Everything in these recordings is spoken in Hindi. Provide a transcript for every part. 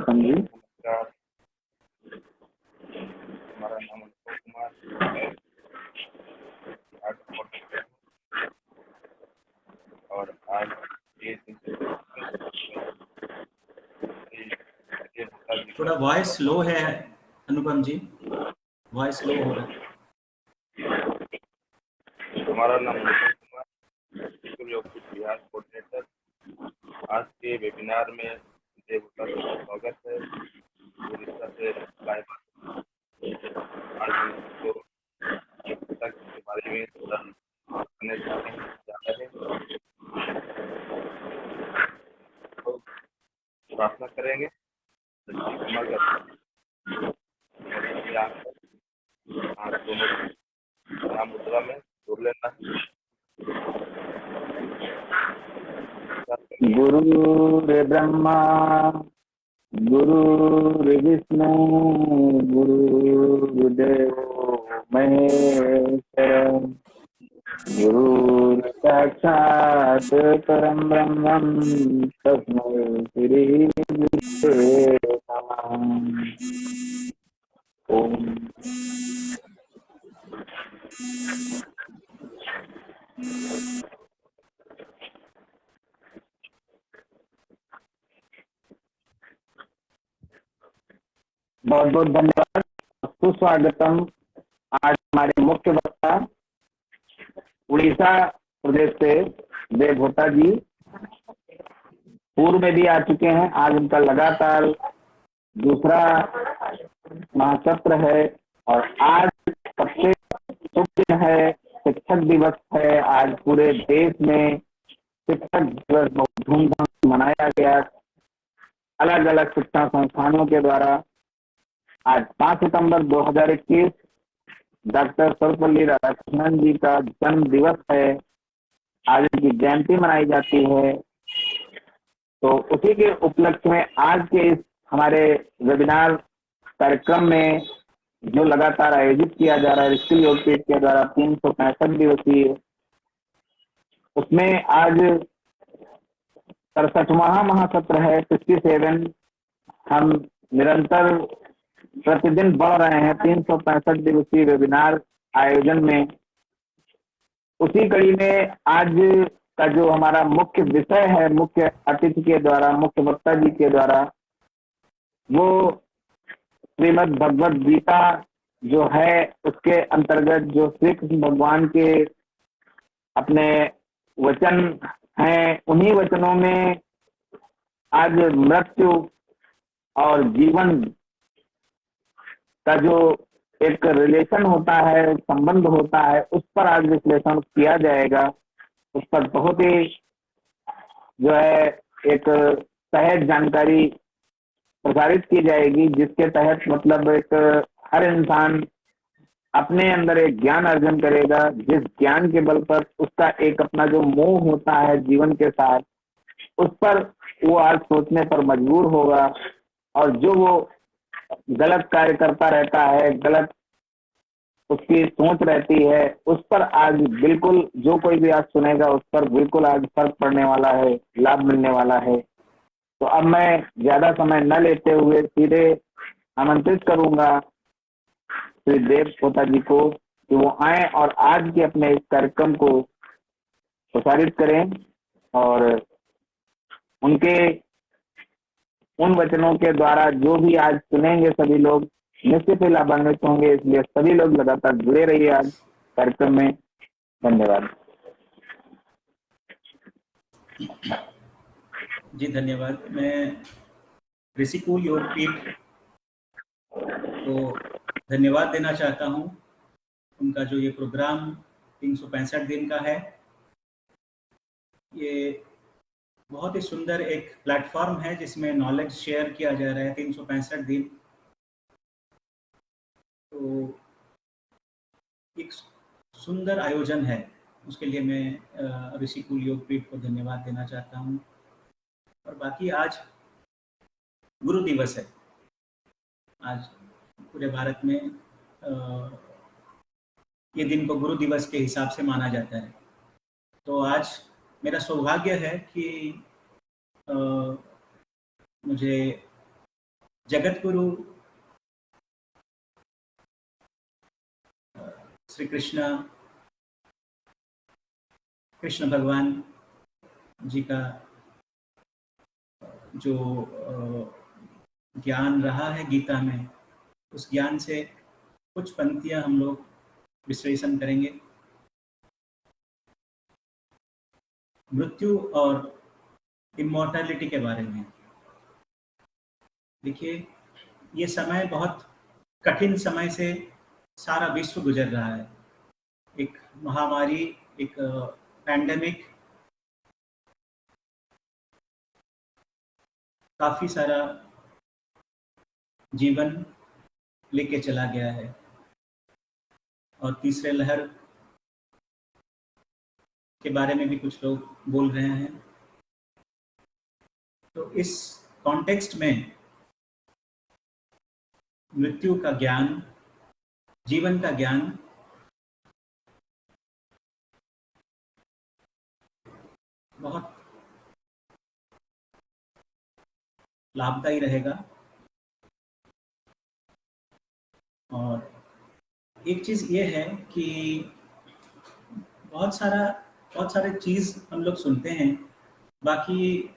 स्वागतम जी। नमस्कार, हमारा नाम अनुपम कुमार है और आज ये थोड़ा वॉइस लो है अनुपम जी, वॉइस लो हो रहा है। हमारा नाम अनुपम कुमार, योगपीठ बिहार कोऑर्डिनेटर। आज के वेबिनार में देवता का स्वागत है। उड़ीसा से आज हम आपको देवता के बारे में जानने जा रहे हैं। तो प्रार्थना करेंगे। हाथ दोनों नाम मुद्रा में जोड़ लेना है। गुरुर् ब्रह्मा गुरुर्विष्णु गुरुर्देवो महेश्वर गुरुर् साक्षात् परं ब्रह्म तस्मै श्री गुरुवे नमः। ओम। बहुत बहुत धन्यवाद, सुस्वागतम। आज हमारे मुख्य वक्ता उड़ीसा प्रदेश से देवभूता जी पूर्व में भी आ चुके हैं। आज उनका लगातार दूसरा महासत्र है और आज सबसे शुभ दिन है, शिक्षक दिवस है। आज पूरे देश में शिक्षक दिवस बहुत धूमधाम से मनाया गया। अलग अलग शिक्षा संस्थानों के द्वारा आज 5 सितंबर 2021 डॉक्टर सर्वपल्ली राधाकृष्णन जी का जन्म दिवस है। आज उनकी जयंती मनाई जाती है। तो उसी के उपलक्ष्य में आज के इस हमारे वेबिनार कार्यक्रम में जो लगातार आयोजित किया जा रहा है ऋषि योगपीठ के द्वारा 365 दिवसीय, उसमें आज 67वां महासत्र है, 67। हम निरंतर प्रतिदिन बढ़ रहे हैं 365 दिवसीय वेबिनार आयोजन में। उसी कड़ी में आज का जो हमारा मुख्य विषय है, मुख्य अतिथि के द्वारा, मुख्य वक्ता जी के द्वारा, वो श्रीमद् भगवद गीता जो है उसके अंतर्गत जो श्री कृष्ण भगवान के अपने वचन हैं, उन्हीं वचनों में आज मृत्यु और जीवन का जो एक रिलेशन होता है, संबंध होता है, उस पर आज विश्लेषण किया जाएगा। उस पर बहुत ही जो है एक सहज जानकारी प्रसारित की जाएगी, जिसके तहत मतलब एक हर इंसान अपने अंदर एक ज्ञान अर्जन करेगा, जिस ज्ञान के बल पर उसका एक अपना जो मोह होता है जीवन के साथ, उस पर वो आज सोचने पर मजबूर होगा। और जो वो गलत कार्य करता रहता है, गलत उसकी सोच रहती है, उस पर आज बिल्कुल जो कोई भी आज सुनेगा उस पर बिल्कुल आज फर्क पड़ने वाला है, लाभ मिलने वाला है। तो अब मैं ज्यादा समय न लेते हुए सीधे आमंत्रित करूंगा श्री देवभूता जी को कि वो आए और आज के अपने इस कार्यक्रम को प्रसारित करें और उनके उन वचनों के द्वारा जो भी आज सुनेंगे सभी लोग निश्चित ही लाभान्वित होंगे। इसलिए सभी लोग लगातार जुड़े रहिए आज कार्यक्रम में। धन्यवाद जी, धन्यवाद। मैं ऋषिकुल योगपीठ को धन्यवाद देना चाहता हूँ। उनका जो ये प्रोग्राम 365 दिन का है, ये बहुत ही सुंदर एक प्लेटफॉर्म है जिसमें नॉलेज शेयर किया जा रहा है 365 दिन। तो एक सुंदर आयोजन है, उसके लिए मैं ऋषिकुल योगपीठ को धन्यवाद देना चाहता हूँ। और बाकी आज गुरु दिवस है। आज पूरे भारत में ये दिन को गुरु दिवस के हिसाब से माना जाता है। तो आज मेरा सौभाग्य है कि मुझे जगत गुरु श्री कृष्ण भगवान जी का जो ज्ञान रहा है गीता में, उस ज्ञान से कुछ पंक्तियां हम लोग विश्लेषण करेंगे। मृत्यु और इमॉर्टैलिटी के बारे में। देखिए, ये समय बहुत कठिन समय से सारा विश्व गुजर रहा है। एक महामारी, एक पैंडेमिक काफी सारा जीवन लेके चला गया है, और तीसरे लहर के बारे में भी कुछ लोग बोल रहे हैं। तो इस कॉन्टेक्स्ट में मृत्यु का ज्ञान, जीवन का ज्ञान बहुत लाभदायी रहेगा। और एक चीज़ ये है कि बहुत सारे चीज़ हम लोग सुनते हैं, बाकी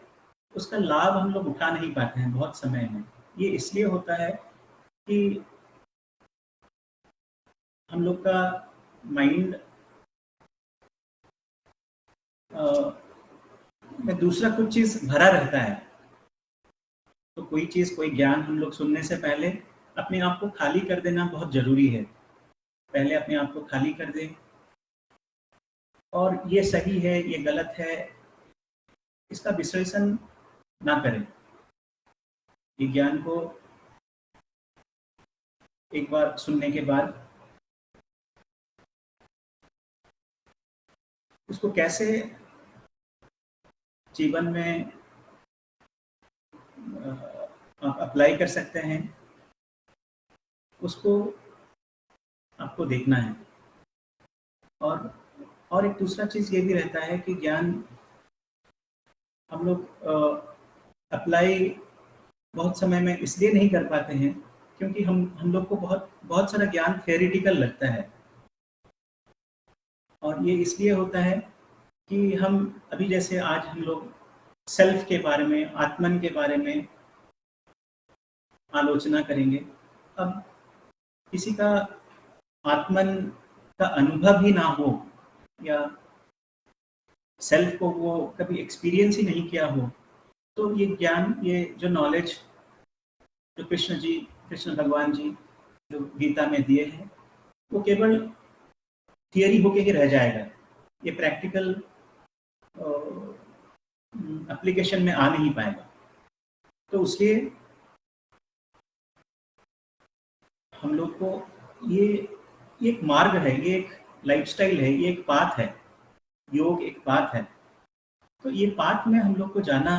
उसका लाभ हम लोग उठा नहीं पाते हैं बहुत समय में। ये इसलिए होता है कि हम लोग का माइंड में दूसरा कुछ चीज़ भरा रहता है। तो कोई चीज़, कोई ज्ञान हम लोग सुनने से पहले अपने आप को खाली कर देना बहुत ज़रूरी है। पहले अपने आप को खाली कर दें, और ये सही है, ये गलत है, इसका विश्लेषण ना करें। ये ज्ञान को एक बार सुनने के बाद उसको कैसे जीवन में आप अप्लाई कर सकते हैं, उसको आपको देखना है। और एक दूसरा चीज़ ये भी रहता है कि ज्ञान हम लोग अप्लाई बहुत समय में इसलिए नहीं कर पाते हैं क्योंकि हम लोग को बहुत सारा ज्ञान थियोरिटिकल लगता है। और ये इसलिए होता है कि हम अभी जैसे आज हम लोग सेल्फ के बारे में, आत्मन के बारे में आलोचना करेंगे। अब किसी का आत्मन का अनुभव ही ना हो, या सेल्फ को वो कभी एक्सपीरियंस ही नहीं किया हो, तो ये ज्ञान, ये जो नॉलेज जो कृष्ण भगवान जी जो गीता में दिए हैं, वो केवल थियरी होके ही रह जाएगा। ये प्रैक्टिकल एप्लीकेशन में आ नहीं पाएगा। तो उसके हम लोग को ये एक मार्ग है, ये एक लाइफस्टाइल है, ये एक पाथ है। योग एक पाथ है। तो ये पाथ में हम लोग को जाना,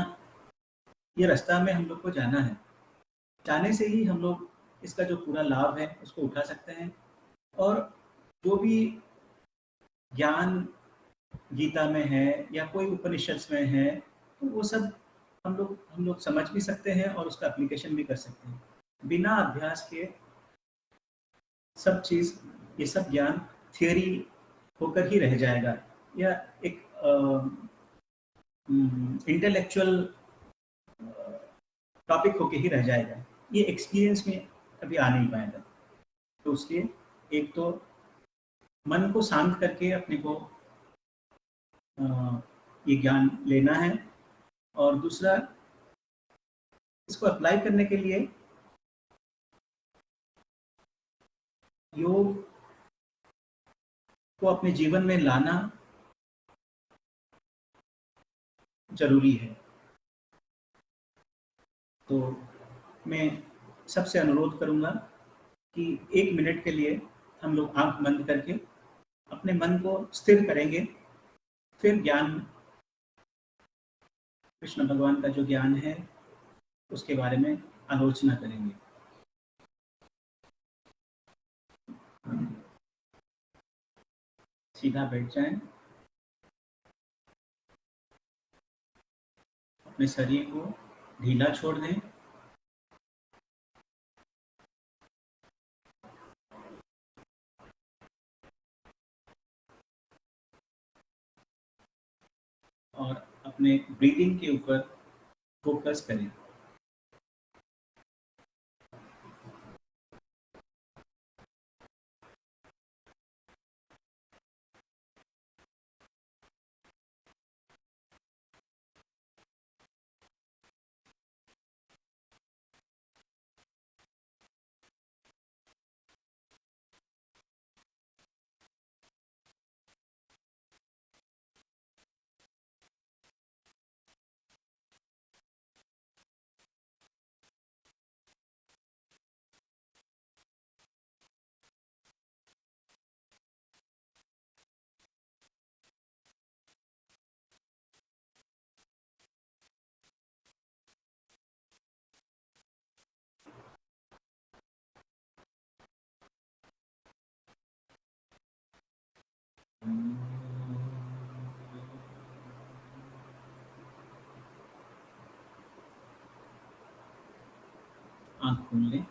ये रास्ता में हम लोग को जाना है। जाने से ही हम लोग इसका जो पूरा लाभ है उसको उठा सकते हैं। और जो भी ज्ञान गीता में है या कोई उपनिषद में है, तो वो सब हम लोग समझ भी सकते हैं और उसका एप्लीकेशन भी कर सकते हैं। बिना अभ्यास के सब चीज़, ये सब ज्ञान थियरी होकर ही रह जाएगा, या एक इंटेलेक्चुअल टॉपिक होके ही रह जाएगा। ये एक्सपीरियंस में कभी आ नहीं पाएगा। तो उसके एक तो मन को शांत करके अपने को ये ज्ञान लेना है, और दूसरा इसको अप्लाई करने के लिए योग को अपने जीवन में लाना जरूरी है। तो मैं सबसे अनुरोध करूंगा कि 1 मिनट के लिए हम लोग आंख बंद करके अपने मन को स्थिर करेंगे, फिर ज्ञान, कृष्ण भगवान का जो ज्ञान है उसके बारे में आलोचना करेंगे। सीधा बैठ जाएं, अपने शरीर को ढीला छोड़ दें, अपने ब्रीदिंग के ऊपर फोकस करें। आंख खोल लें।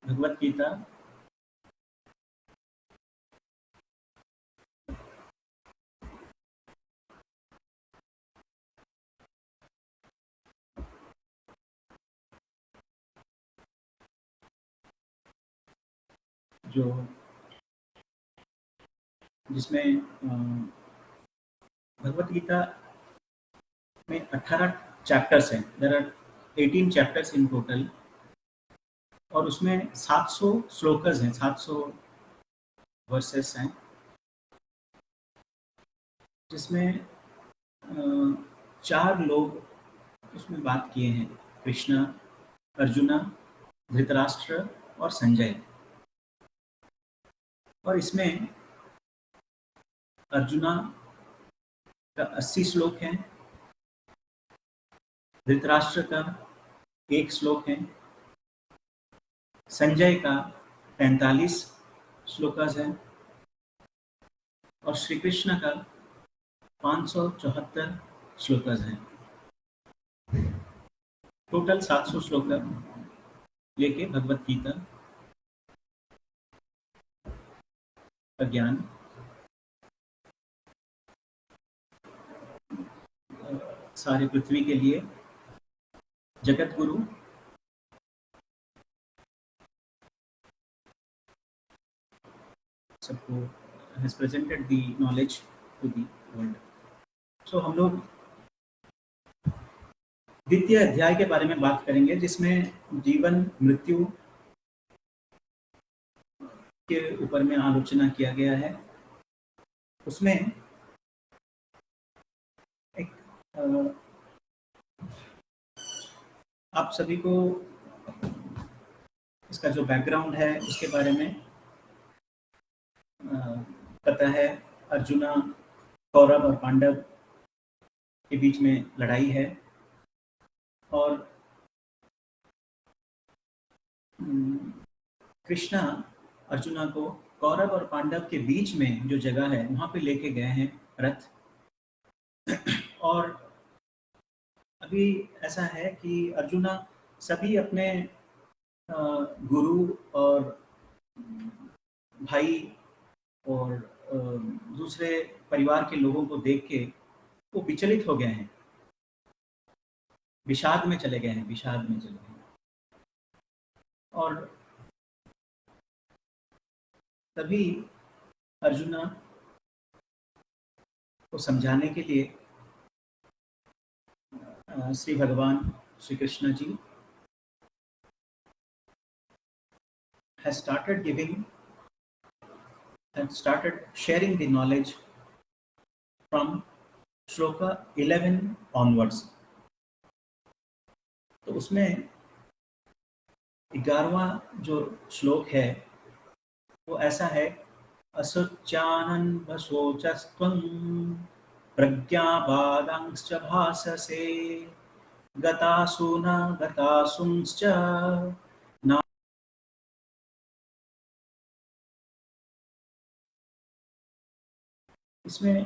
भगवत गीता जो जिसमें भगवत गीता में 18 चैप्टर्स हैं। There are 18 chapters in total, और उसमें 700 श्लोकस हैं, 700 वर्सेस हैं, जिसमें 4 लोग उसमें बात किए हैं, कृष्णा, अर्जुना, धृतराष्ट्र और संजय। और इसमें अर्जुना का 80 श्लोक है, धृतराष्ट्र का 1 श्लोक है, संजय का 45 श्लोकस है, और श्री कृष्ण का 574 श्लोकस हैं। टोटल 700 श्लोक लेके भगवत गीता का ज्ञान सारे पृथ्वी के लिए जगत गुरु सबको has presented the knowledge to the world. So हम लोग द्वितीय अध्याय के बारे में बात करेंगे, जिसमें जीवन मृत्यु के ऊपर में आलोचना किया गया है। उसमें एक आप सभी को इसका जो बैकग्राउंड है उसके बारे में पता है। अर्जुना, कौरव और पांडव के बीच में लड़ाई है, और कृष्णा अर्जुना को कौरव और पांडव के बीच में जो जगह है वहां पे लेके गए हैं रथ। और अभी ऐसा है कि अर्जुना सभी अपने गुरु और भाई और दूसरे परिवार के लोगों को देख के वो विचलित हो गए हैं, विषाद में चले गए हैं। और तभी अर्जुना को समझाने के लिए श्री भगवान Shri Krishna ji has started sharing the knowledge from shloka 11 onwards. तो उसमें 11वां जो श्लोक है वो ऐसा है, असुचानन वशोचस्त्वं प्रज्ञाबादांश्च भाससे गतासु न गतासुंश्च इसमें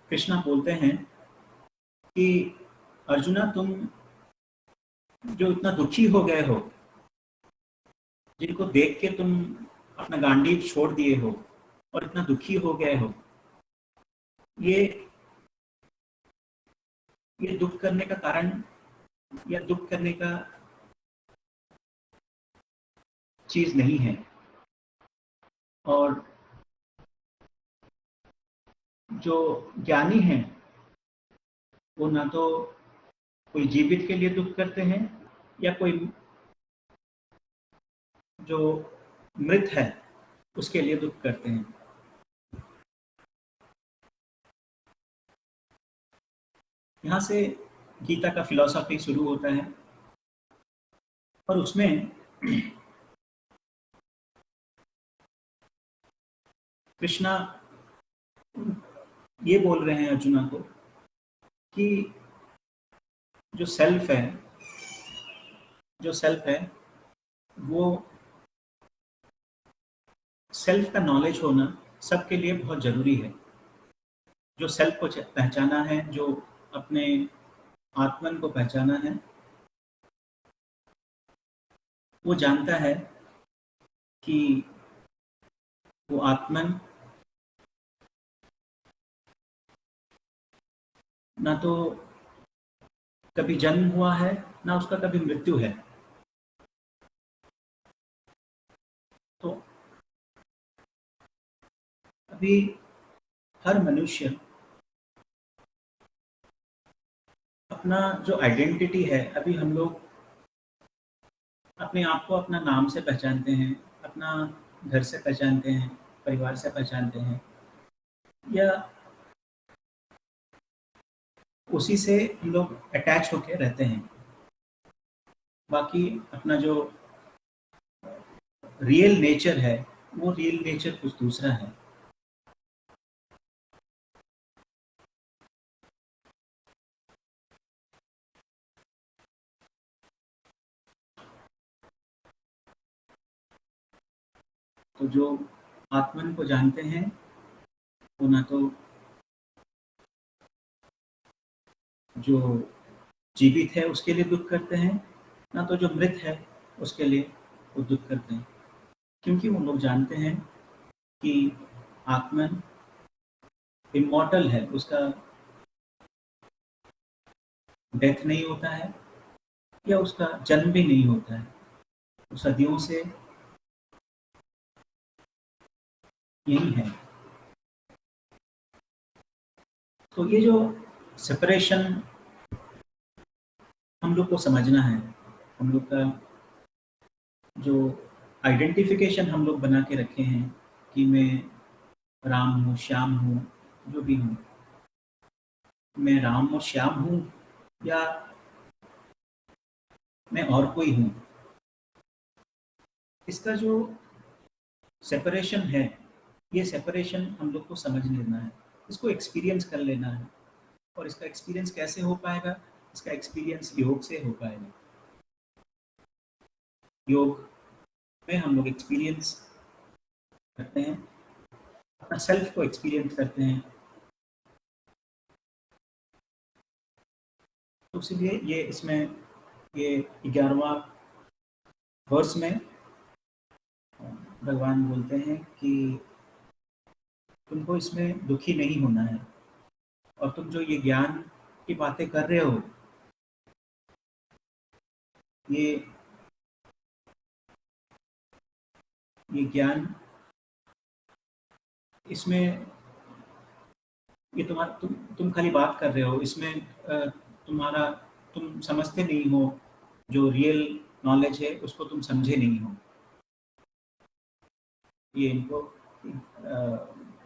कृष्णा बोलते हैं कि अर्जुना, तुम जो इतना दुखी हो गए हो, जिनको देख के तुम अपना गांडीव छोड़ दिए हो और इतना दुखी हो गए हो, ये दुख करने का कारण या दुख करने का चीज नहीं है। और जो ज्ञानी हैं वो ना तो कोई जीवित के लिए दुख करते हैं या कोई जो मृत है उसके लिए दुख करते हैं। यहाँ से गीता का फिलॉसफी शुरू होता है और उसमें कृष्णा ये बोल रहे हैं अर्जुना को कि जो सेल्फ है वो सेल्फ का नॉलेज होना सबके लिए बहुत जरूरी है। जो सेल्फ को पहचाना है, जो अपने आत्मन को पहचाना है, वो जानता है कि वो आत्मन ना तो कभी जन्म हुआ है ना उसका कभी मृत्यु है। तो अभी हर मनुष्य अपना जो आइडेंटिटी है, अभी हम लोग अपने आप को अपना नाम से पहचानते हैं, अपना घर से पहचानते हैं, परिवार से पहचानते हैं, या उसी से हम लोग अटैच होकर रहते हैं। बाकी अपना जो रियल नेचर है वो रियल नेचर कुछ दूसरा है। तो जो आत्मन को जानते हैं वो ना तो जो जीवित है उसके लिए दुख करते हैं, ना तो जो मृत है उसके लिए वो दुख करते हैं, क्योंकि वो लोग जानते हैं कि आत्मन इमॉर्टल है, उसका डेथ नहीं होता है या उसका जन्म भी नहीं होता है, वो सदियों से यही है। तो ये जो सेपरेशन हम लोग को समझना है, हम लोग का जो आइडेंटिफिकेशन हम लोग बना के रखे हैं कि मैं राम हूँ, श्याम हूँ, जो भी हूँ, मैं राम और श्याम हूँ या मैं और कोई हूँ, इसका जो सेपरेशन है, ये सेपरेशन हम लोग को समझ लेना है, इसको एक्सपीरियंस कर लेना है। और इसका एक्सपीरियंस कैसे हो पाएगा? इसका एक्सपीरियंस योग से हो पाएगा। योग में हम लोग एक्सपीरियंस करते हैं, अपना सेल्फ को एक्सपीरियंस करते हैं। तो इसलिए ये इसमें ये 11वां वर्ष में भगवान बोलते हैं कि तुमको इसमें दुखी नहीं होना है, और तुम जो ये ज्ञान की बातें कर रहे हो, ये ज्ञान, इसमें ये तुम खाली बात कर रहे हो, इसमें तुम समझते नहीं हो, जो रियल नॉलेज है उसको तुम समझे नहीं हो। ये इनको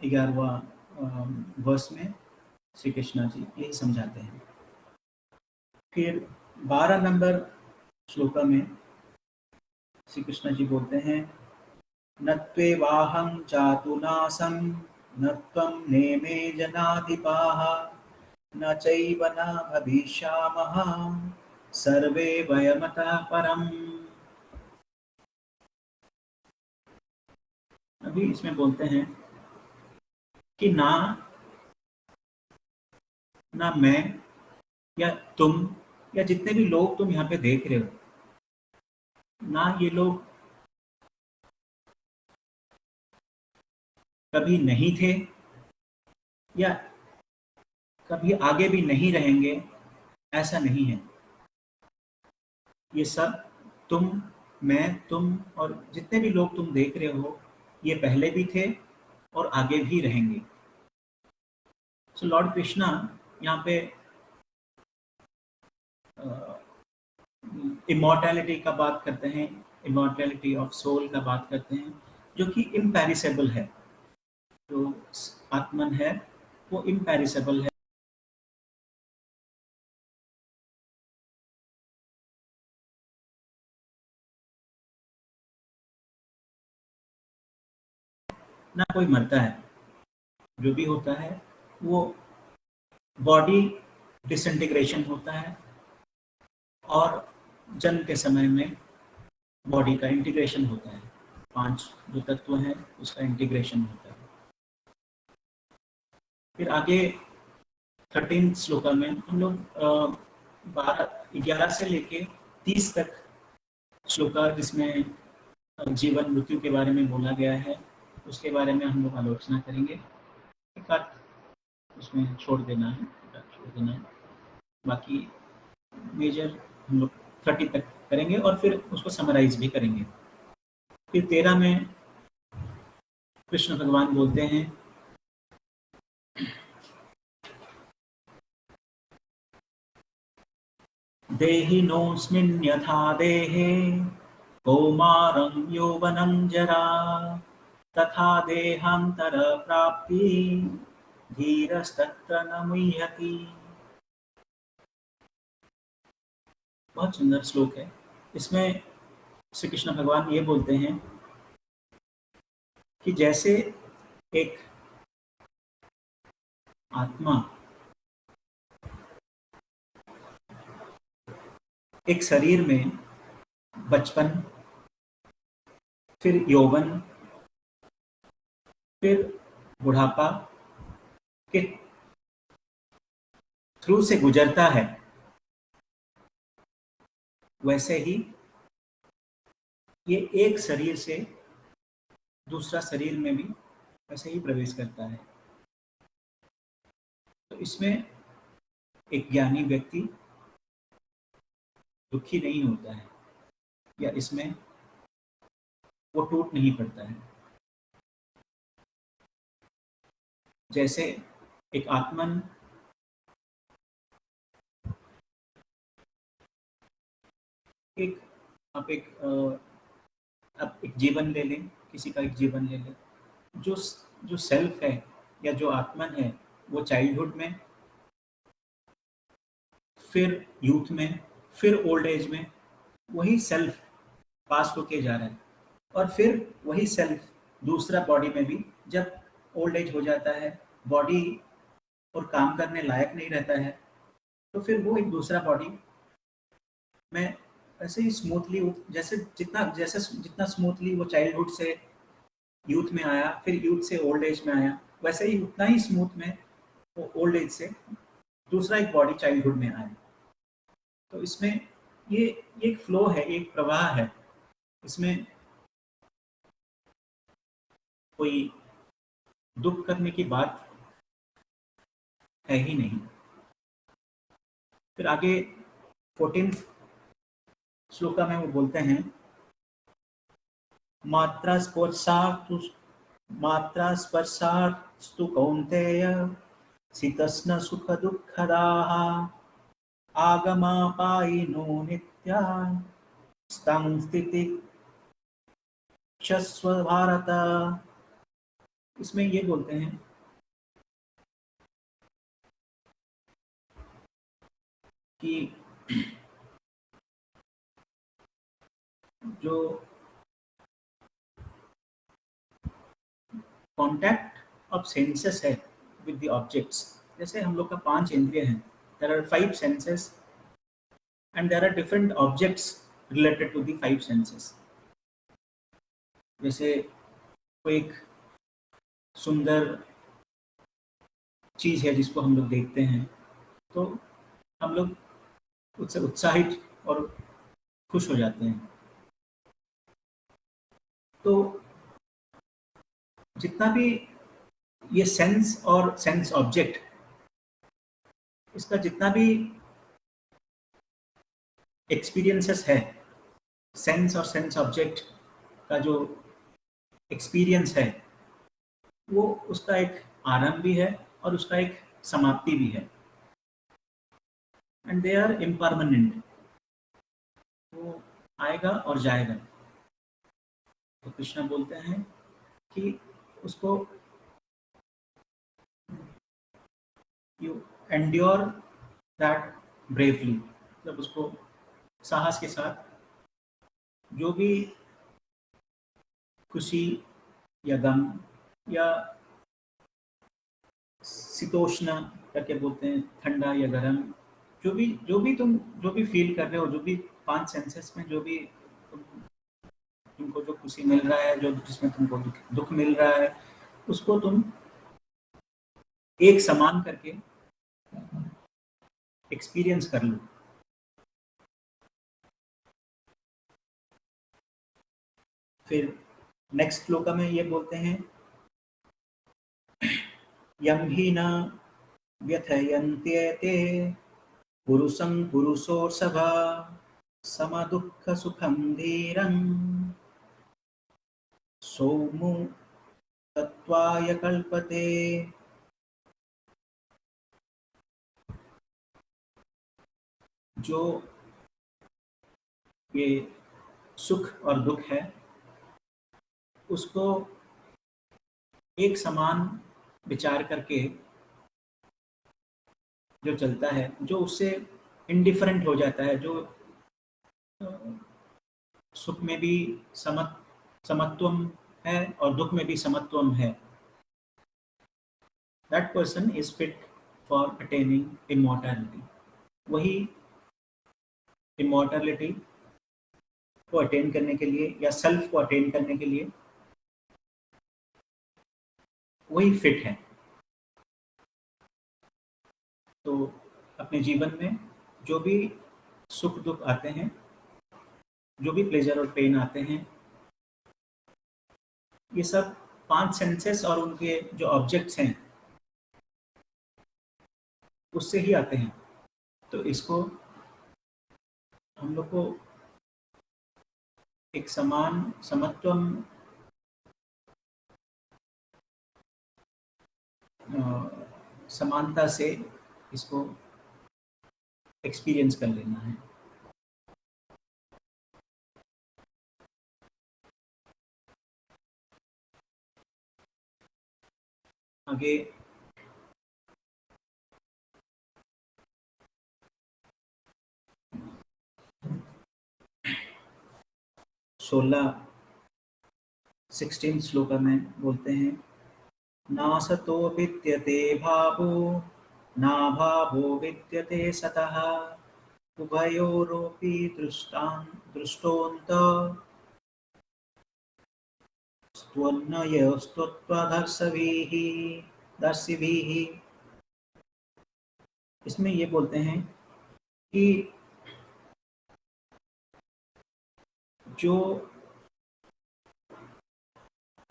11वां वर्ष में श्री कृष्णा जी यही समझाते हैं। फिर 12 नंबर श्लोका में श्री कृष्णा जी बोलते हैं, नत्वेवाहं चातुनासं न त्वं नेमे जनाधिपाः न चैव न भविष्यामः सर्वे वयमतः परम्। अभी इसमें बोलते हैं कि ना ना मैं या तुम या जितने भी लोग तुम यहाँ पे देख रहे हो, ना ये लोग कभी नहीं थे या कभी आगे भी नहीं रहेंगे, ऐसा नहीं है। ये सब तुम, मैं, तुम और जितने भी लोग तुम देख रहे हो, ये पहले भी थे और आगे भी रहेंगे। सो लॉर्ड कृष्णा यहाँ पे इमॉर्टैलिटी का बात करते हैं, इमॉर्टैलिटी ऑफ सोल का बात करते हैं, जो कि इम्पेरिसेबल है। जो आत्मन है वो इम्पेरिसेबल है। ना कोई मरता है, जो भी होता है वो बॉडी डिसइंटीग्रेशन होता है और जन्म के समय में बॉडी का इंटीग्रेशन होता है। 5 जो तत्व हैं उसका इंटीग्रेशन होता है। फिर आगे 13 श्लोका में हम लोग 11 से लेके 30 तक श्लोका जिसमें जीवन मृत्यु के बारे में बोला गया है, उसके बारे में हम लोग आलोचना करेंगे। एक आध उसमें छोड़ देना है, बाकी मेजर हम लोग 30 तक करेंगे और फिर उसको समराइज भी करेंगे। फिर 13 में कृष्ण भगवान बोलते हैं, देहिनोऽस्मिन् यथा देहे कौमारं यौवनं जरा तथा देहांतर प्राप्ति धीरस्तत्र न मुह्यति। बहुत सुंदर श्लोक है। इसमें श्री कृष्ण भगवान ये बोलते हैं कि जैसे एक आत्मा एक शरीर में बचपन, फिर यौवन, फिर बुढ़ापा के थ्रू से गुजरता है, वैसे ही ये एक शरीर से दूसरा शरीर में भी वैसे ही प्रवेश करता है। तो इसमें एक ज्ञानी व्यक्ति दुखी नहीं होता है या इसमें वो टूट नहीं पड़ता है। जैसे एक आत्मन आप एक जीवन ले लें, किसी का एक जीवन ले लें, जो सेल्फ है या जो आत्मन है वो चाइल्डहुड में, फिर यूथ में, फिर ओल्ड एज में वही सेल्फ पास होके जा रहा है और फिर वही सेल्फ दूसरा बॉडी में भी जब ओल्ड एज हो जाता है, बॉडी और काम करने लायक नहीं रहता है, तो फिर वो एक दूसरा बॉडी में ऐसे ही स्मूथली, जैसे जितना स्मूथली वो चाइल्डहुड से यूथ में आया, फिर यूथ से ओल्ड एज में आया, वैसे ही उतना ही स्मूथ में वो ओल्ड एज से दूसरा एक बॉडी चाइल्डहुड में आया। तो इसमें ये एक फ्लो है, एक प्रवाह है, इसमें कोई दुख करने की बात है ही नहीं। फिर आगे 14 श्लोका में वो बोलते हैं, मात्रा स्पर्शास्तु कौन्तेय शीतस्न सुख दुःखदाः आगमापायिनो नित्या स्तं स्थितिक्षस्व भारत। इसमें ये बोलते हैं कि जो कॉन्टैक्ट ऑफ सेंसेस है विद द ऑब्जेक्ट्स, जैसे हम लोग का 5 इंद्रिय हैं, there are 5 senses and there are different objects related to the 5 senses. जैसे कोई एक सुंदर चीज है जिसको हम लोग देखते हैं, तो हम लोग उससे उत्साहित और खुश हो जाते हैं। तो जितना भी ये सेंस और सेंस ऑब्जेक्ट, इसका जितना भी एक्सपीरियंसेस है, सेंस और सेंस ऑब्जेक्ट का जो एक्सपीरियंस है, वो उसका एक आरंभ भी है और उसका एक समाप्ति भी है। एंड दे आर इम्परमानेंट, वो आएगा और जाएगा। तो कृष्ण बोलते हैं कि उसको यू एंड्योर दैट ब्रेवली, मतलब उसको साहस के साथ जो भी खुशी या गम या शीतोष्ण करके बोलते हैं, ठंडा या गर्म, जो भी फील कर रहे हो, जो भी 5 सेंसेस में जो भी तुमको जो खुशी मिल रहा है, जो जिसमें तुमको दुख मिल रहा है, उसको तुम एक समान करके एक्सपीरियंस कर लो। फिर नेक्स्ट श्लोक में ये बोलते हैं, यं हि न व्यथयन्त्येते पुरुषं पुरुषोऽर्षभा समदुःख सुखं धीरं सौमु तत्त्वाय कल्पते। जो ये सुख और दुख है, उसको एक समान विचार करके जो चलता है, जो उससे इंडिफरेंट हो जाता है, जो सुख में भी समत्वम है और दुख में भी समत्वम है, that person is fit for attaining immortality. वही इमॉर्टैलिटी को अटेन करने के लिए या सेल्फ को अटेन करने के लिए वही फिट है। तो अपने जीवन में जो भी सुख दुख आते हैं, जो भी प्लेजर और पेन आते हैं, ये सब 5 सेंसेस और उनके जो ऑब्जेक्ट्स हैं उससे ही आते हैं। तो इसको हम लोग को एक समान समत्वम समानता से इसको एक्सपीरियंस कर लेना है। आगे 16 श्लोक में बोलते हैं, नासतो विद्यते भावो नाभावो विद्यते सतः उभयोरपि दृष्टोऽन्त दर्शिभिः। इसमें ये बोलते हैं कि जो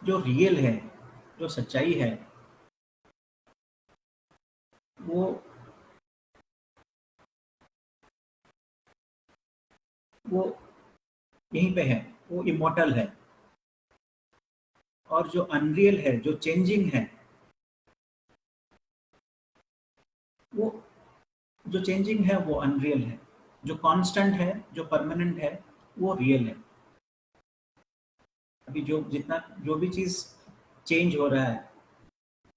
रियल है, जो सच्चाई है, वो यहीं पे है, वो इमॉर्टल है। और जो अनरियल है, जो चेंजिंग है, वो जो चेंजिंग है वो अनरियल है। जो कांस्टेंट है, जो परमानेंट है, वो रियल है। अभी जो भी चीज़ चेंज हो रहा है,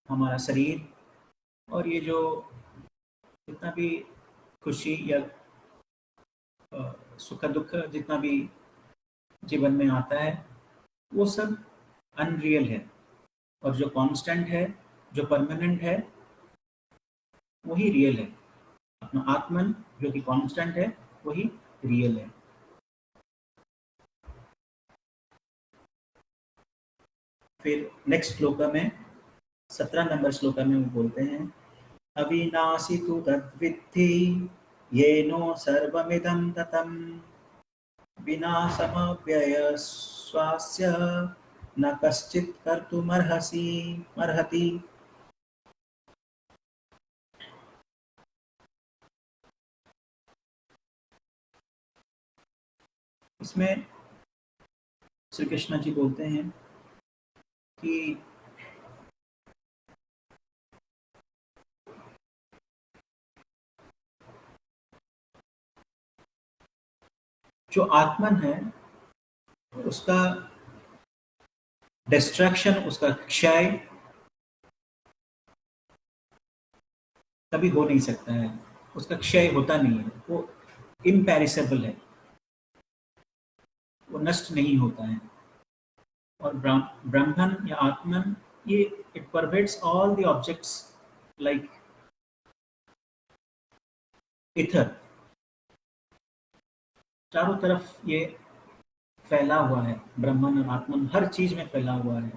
हमारा शरीर और ये जो जितना भी खुशी या सुख दुख जितना भी जीवन में आता है, वो सब अनरियल है। और जो कांस्टेंट है, जो परमानेंट है, वही रियल है। अपना आत्मन जो कि कांस्टेंट है, वही रियल है। फिर नेक्स्ट श्लोक में 17 नंबर श्लोक में वो बोलते हैं, अविनाशी तु तद्विद्धि येनो सर्वमिदं ततं विनाशमव्ययस्वास्य न कश्चित् कर्तुमर्हति। इसमें श्री कृष्ण जी बोलते हैं कि जो आत्मन है उसका डिस्ट्रैक्शन, उसका क्षय कभी हो नहीं सकता है, उसका क्षय होता नहीं है, वो इम्पेरिसेबल है, वो नष्ट नहीं होता है। और ब्रह्मन या आत्मन ये it pervades all the objects like ether, चारों तरफ ये फैला हुआ है। ब्रह्मन और आत्मन हर चीज में फैला हुआ है।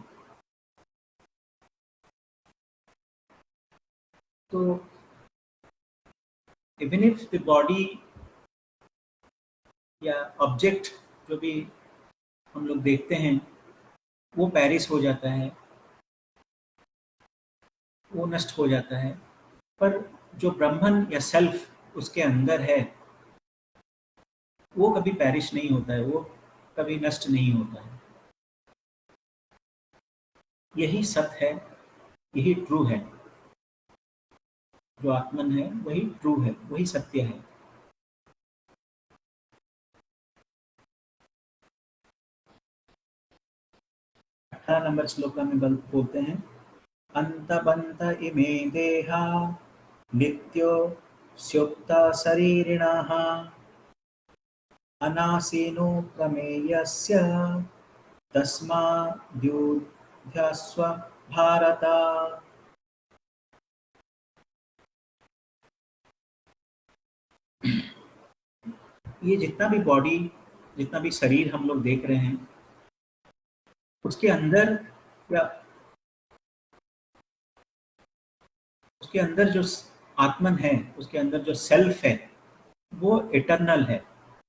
तो इवन इफ द बॉडी या ऑब्जेक्ट जो भी हम लोग देखते हैं वो पेरिस हो जाता है, वो नष्ट हो जाता है, पर जो ब्रह्मन या सेल्फ उसके अंदर है वो कभी पेरिश नहीं होता है, वो कभी नष्ट नहीं होता है। यही सत्य है, यही ट्रू है। जो आत्मन है वही ट्रू है, वही सत्य है। नंबर श्लोक में बोलते हैं, अंतबंत इमे देहा नित्यो स्योक्ता शरीरिणः अनासीनो प्रमेयस्य तस्माद्युध्यस्व भारत। ये जितना भी बॉडी, जितना भी शरीर हम लोग देख रहे हैं उसके अंदर या उसके अंदर जो आत्मन है, उसके अंदर जो सेल्फ है वो इटर्नल है,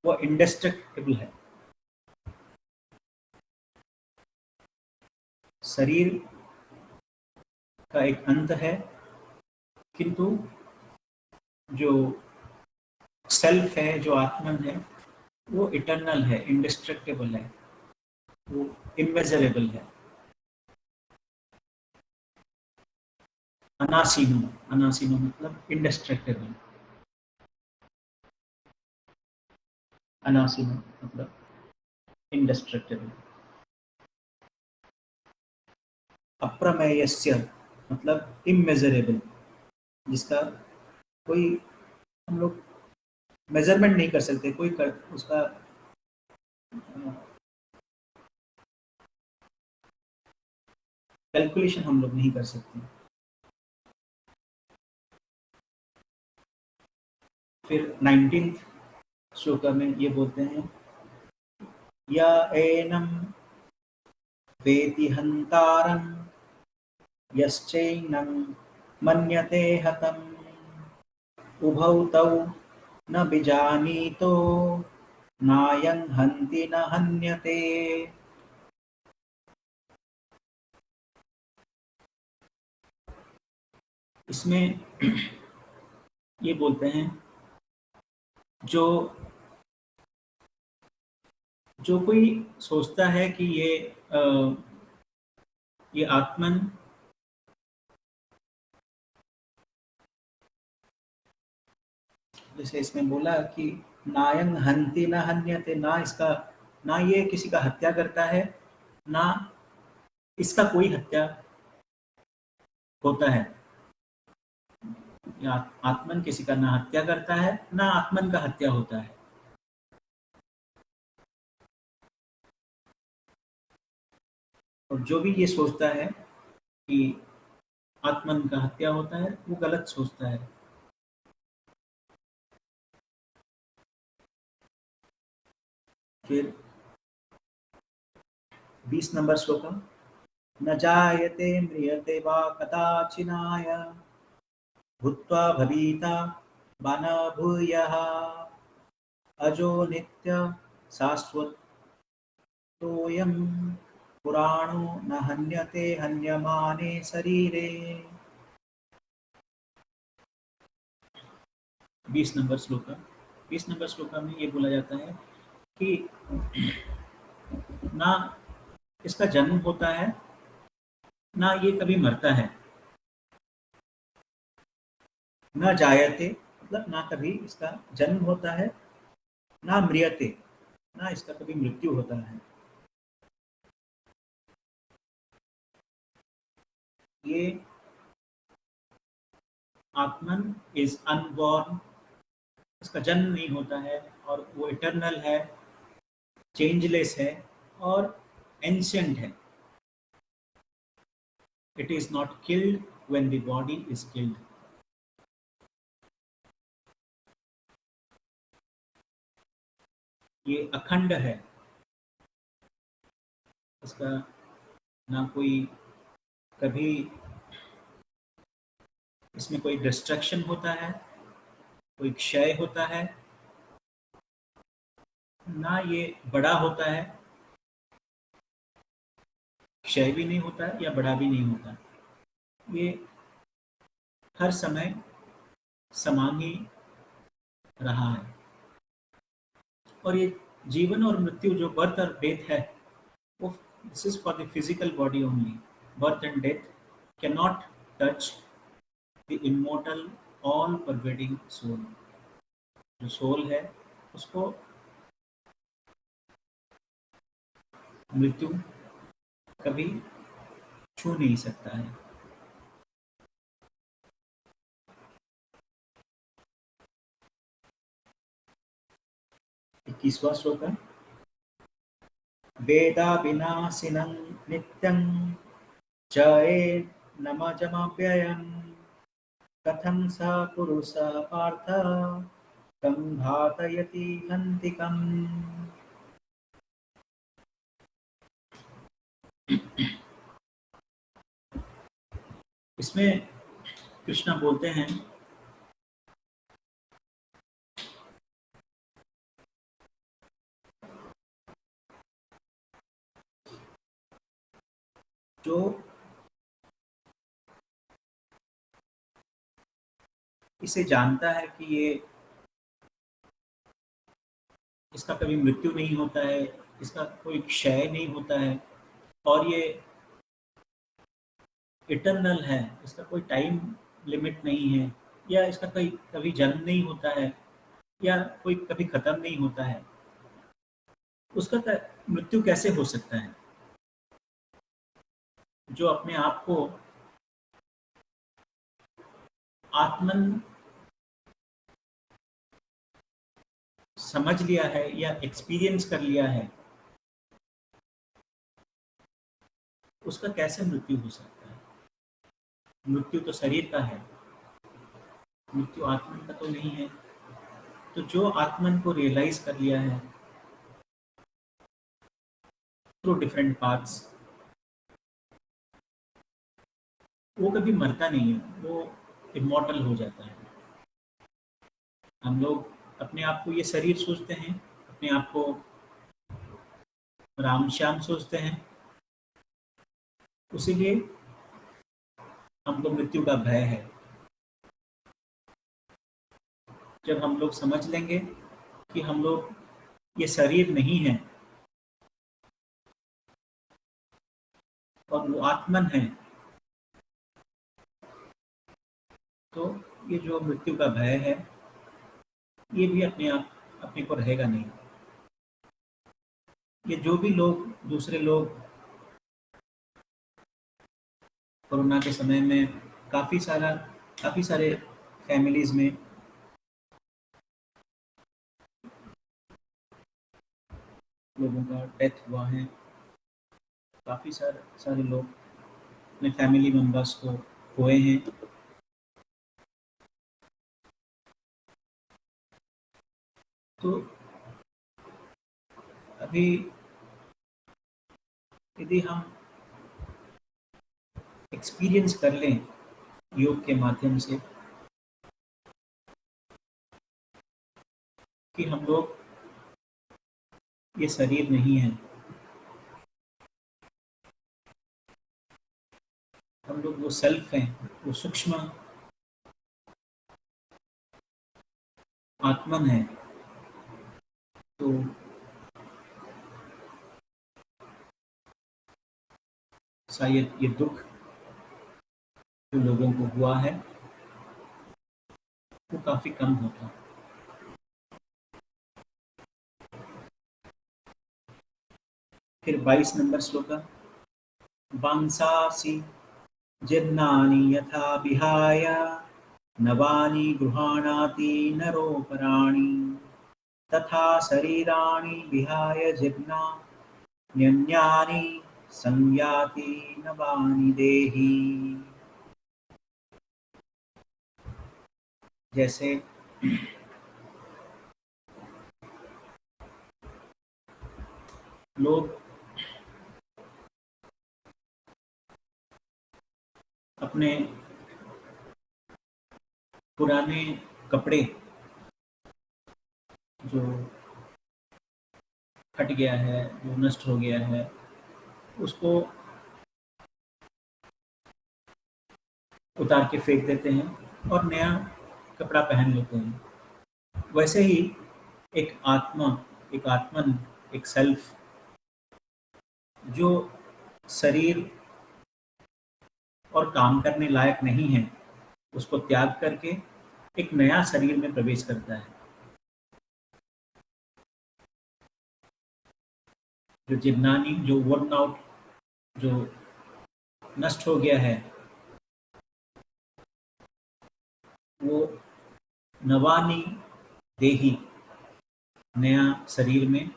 वो इंडेस्ट्रक्टिबल है। शरीर का एक अंत है, किंतु जो सेल्फ है, जो आत्मन है, वो इटर्नल है, इंडिस्ट्रक्टिबल है, वो इमेजरेबल है। अनासीनो, अनासीनो मतलब इंडिस्ट्रक्टिबल, अनासीनो मतलब इंडिस्ट्रक्टिबल। अप्रमेयस्य मतलब इमेजरेबल, जिसका कोई हम लोग मेजरमेंट नहीं कर सकते, कोई उसका कैलकुलेशन हम लोग नहीं कर सकते। फिर 19th श्लोक में ये बोलते हैं, या एनम वेति हंतारं यश्चैनं मन्यते हतम् उभौ तौ न बिजानीतो नायं हन्ति न हन्यते। इसमें ये बोलते हैं, जो कोई सोचता है कि ये आत्मन जैसे इसमें बोला कि नायं हन्ति न हन्यते, ना ये किसी का हत्या करता है, ना इसका कोई हत्या होता है। आत्मन किसी का ना हत्या करता है, ना आत्मन का हत्या होता है। और जो भी ये सोचता है कि आत्मन का हत्या होता है, वो गलत सोचता है। फिर 20 नंबर श्लोक, न जायते म्रियते वा कदाचिनाय भूत्वा भविता वा न भूयः अजो नित्य शाश्वतोऽयं पुराणो न हन्यते हन्यमाने शरीरे। 20 नंबर श्लोक। 20 नंबर श्लोक में ये बोला जाता है कि ना इसका जन्म होता है, ना ये कभी मरता है। न जायते मतलब ना कभी इसका जन्म होता है, ना म्रियते ना इसका कभी मृत्यु होता है। ये आत्मन इज अनबॉर्न, इसका जन्म नहीं होता है और वो इटर्नल है, चेंजलेस है और एंशिएंट है। It is not killed when the body is killed. ये अखंड है, इसका ना कोई कभी इसमें कोई डिस्ट्रक्शन होता है, कोई क्षय होता है, ना ये बड़ा होता है, क्षय भी नहीं होता है या बड़ा भी नहीं होता। ये हर समय समान ही रहा है। और ये जीवन और मृत्यु जो बर्थ और डेथ है, वो this is for the physical body only. Birth and death can not touch the immortal all pervading soul. जो सोल है उसको मृत्यु कभी छू नहीं सकता है। इक्कीसवां श्लोक है, वेदा विनाशिनं नित्यं जयेन्नमजमव्ययम् कथं स पुरुषः पार्थ तं घातयति हन्तिकम्। इसमें कृष्णा बोलते हैं जो इसे जानता है कि ये इसका कभी मृत्यु नहीं होता है, इसका कोई क्षय नहीं होता है और ये इटर्नल है, इसका कोई टाइम लिमिट नहीं है, या इसका कोई कभी जन्म नहीं होता है या कोई कभी खत्म नहीं होता है, उसका मृत्यु कैसे हो सकता है? जो अपने आप को आत्मन समझ लिया है या एक्सपीरियंस कर लिया है, उसका कैसे मृत्यु हो सकता है? मृत्यु तो शरीर का है, मृत्यु आत्मन का तो नहीं है। तो जो आत्मन को रियलाइज कर लिया है थ्रू डिफरेंट पाथ्स, वो कभी मरता नहीं है, वो इमॉर्टल हो जाता है। हम लोग अपने आप को ये शरीर सोचते हैं, अपने आप को राम श्याम सोचते हैं, उसीलिए हमको मृत्यु का भय है। जब हम लोग समझ लेंगे कि हम लोग ये शरीर नहीं है और वो आत्मन है, तो ये जो मृत्यु का भय है ये भी अपने को रहेगा नहीं। ये जो भी लोग, दूसरे लोग कोरोना के समय में काफ़ी सारे फैमिलीज में लोगों का डेथ हुआ है, काफ़ी सारे लोग अपने फैमिली मेंबर्स को खोए हैं। तो अभी यदि हम एक्सपीरियंस कर लें योग के माध्यम से कि हम लोग ये शरीर नहीं है, हम लोग वो सेल्फ हैं, वो सूक्ष्म आत्मन है। तो शायद ये दुख जो लोगों को हुआ है वो काफी कम होता। फिर 22 नंबर श्लोक, वांसासि जीर्णानि यथा विहाय नवानि गृहाणाति नरोपराणि तथा शरीराणि विहाय जीर्णान्यन्यानि संयाति नवानि देहि। जैसे लोग अपने पुराने कपड़े जो फट गया है, जो नष्ट हो गया है, उसको उतार के फेंक देते हैं और नया कपड़ा पहन लेते हैं। वैसे ही एक आत्मा, एक आत्मन, एक सेल्फ जो शरीर और काम करने लायक नहीं है, उसको त्याग करके एक नया शरीर में प्रवेश करता है। जो जीर्णानि, जो वर्न आउट, जो नष्ट हो गया है, वो नवानि देही, नया शरीर में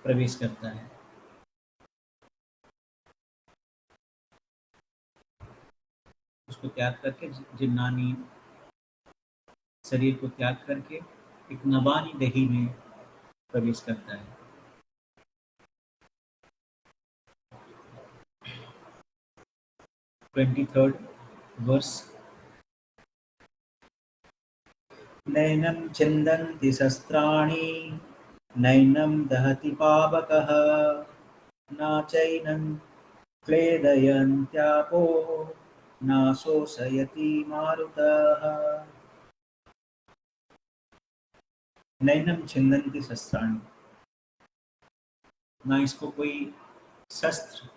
प्रवेश करता है। उसको त्याग करके, जीर्णानि शरीर को त्याग करके एक नवानि देही में प्रवेश करता है। ट्वेंटी-थर्ड वर्स, नैनं छिन्दन्ति शस्त्राणि नैनं दहति पावकः न चैनं क्लेदयन्त्यापो न शोषयति मारुतः। नैनं छिन्दन्ति शस्त्राणि, ना इसको कोई शस्त्र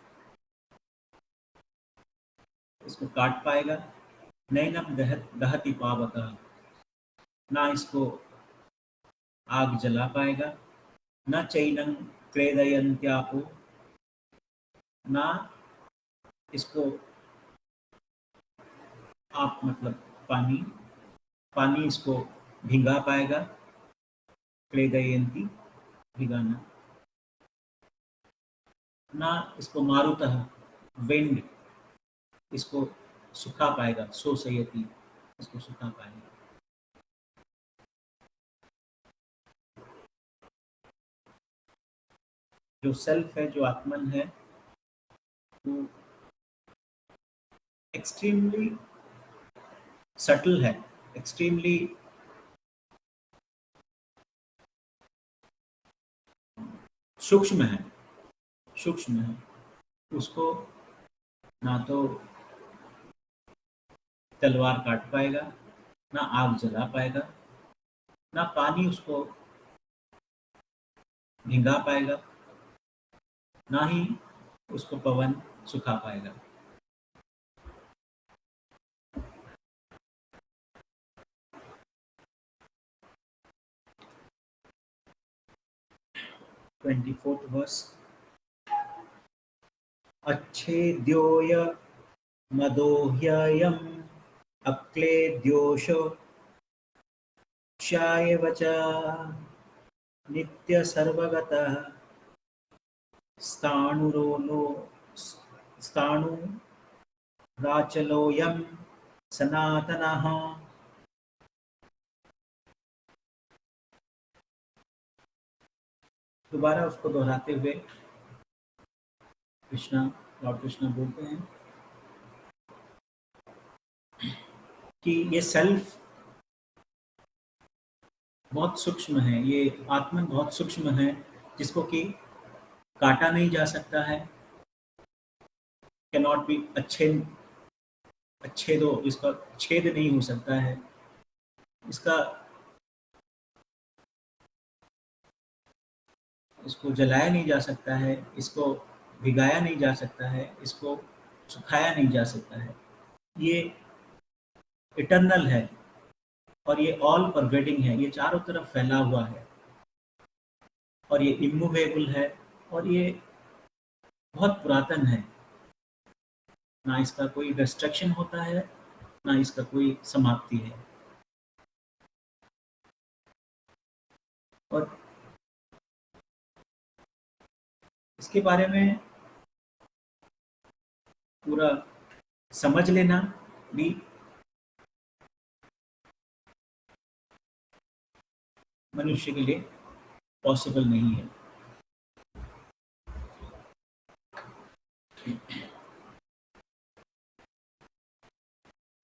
इसको काट पाएगा। नैनं दहति पावकः, ना इसको आग जला पाएगा। न चैनं क्लेदयन्त्यापो, ना इसको आप मतलब पानी इसको भिगा पाएगा। क्लेदयन्ति, भिगाना। ना इसको मारुतः, विंड इसको सुखा पाएगा। शोषयति, इसको सुखा पाएगा। जो सेल्फ है, जो आत्मन है, वो एक्सट्रीमली सटल है, एक्सट्रीमली सूक्ष्म है, सूक्ष्म है। उसको ना तो तलवार काट पाएगा, ना आग जला पाएगा, ना पानी उसको भिगा पाएगा, ना ही उसको पवन सुखा पाएगा। ट्वेंटी-4th वर्स, अच्छेद्योय मदोह्ययम् अक्लेद्योषो क्षायव च नित्य सर्वगतः स्थाणुराचलोऽयं सनातनः। दोबारा उसको दोहराते हुए लॉर्ड कृष्णा बोलते हैं कि ये सेल्फ बहुत सूक्ष्म है, ये आत्मन बहुत सूक्ष्म है, जिसको कि काटा नहीं जा सकता है, कैन नॉट बी अच्छेदो, इसका छेद नहीं हो सकता है, इसको जलाया नहीं जा सकता है, इसको भिगाया नहीं जा सकता है, इसको सुखाया नहीं जा सकता है। ये इटर्नल है और ये ऑल परवेडिंग है, ये चारों तरफ फैला हुआ है और ये इमूवेबल है और ये बहुत पुरातन है। ना इसका कोई डिस्ट्रक्शन होता है, ना इसका कोई समाप्ति है। और इसके बारे में पूरा समझ लेना भी मनुष्य के लिए पॉसिबल नहीं है।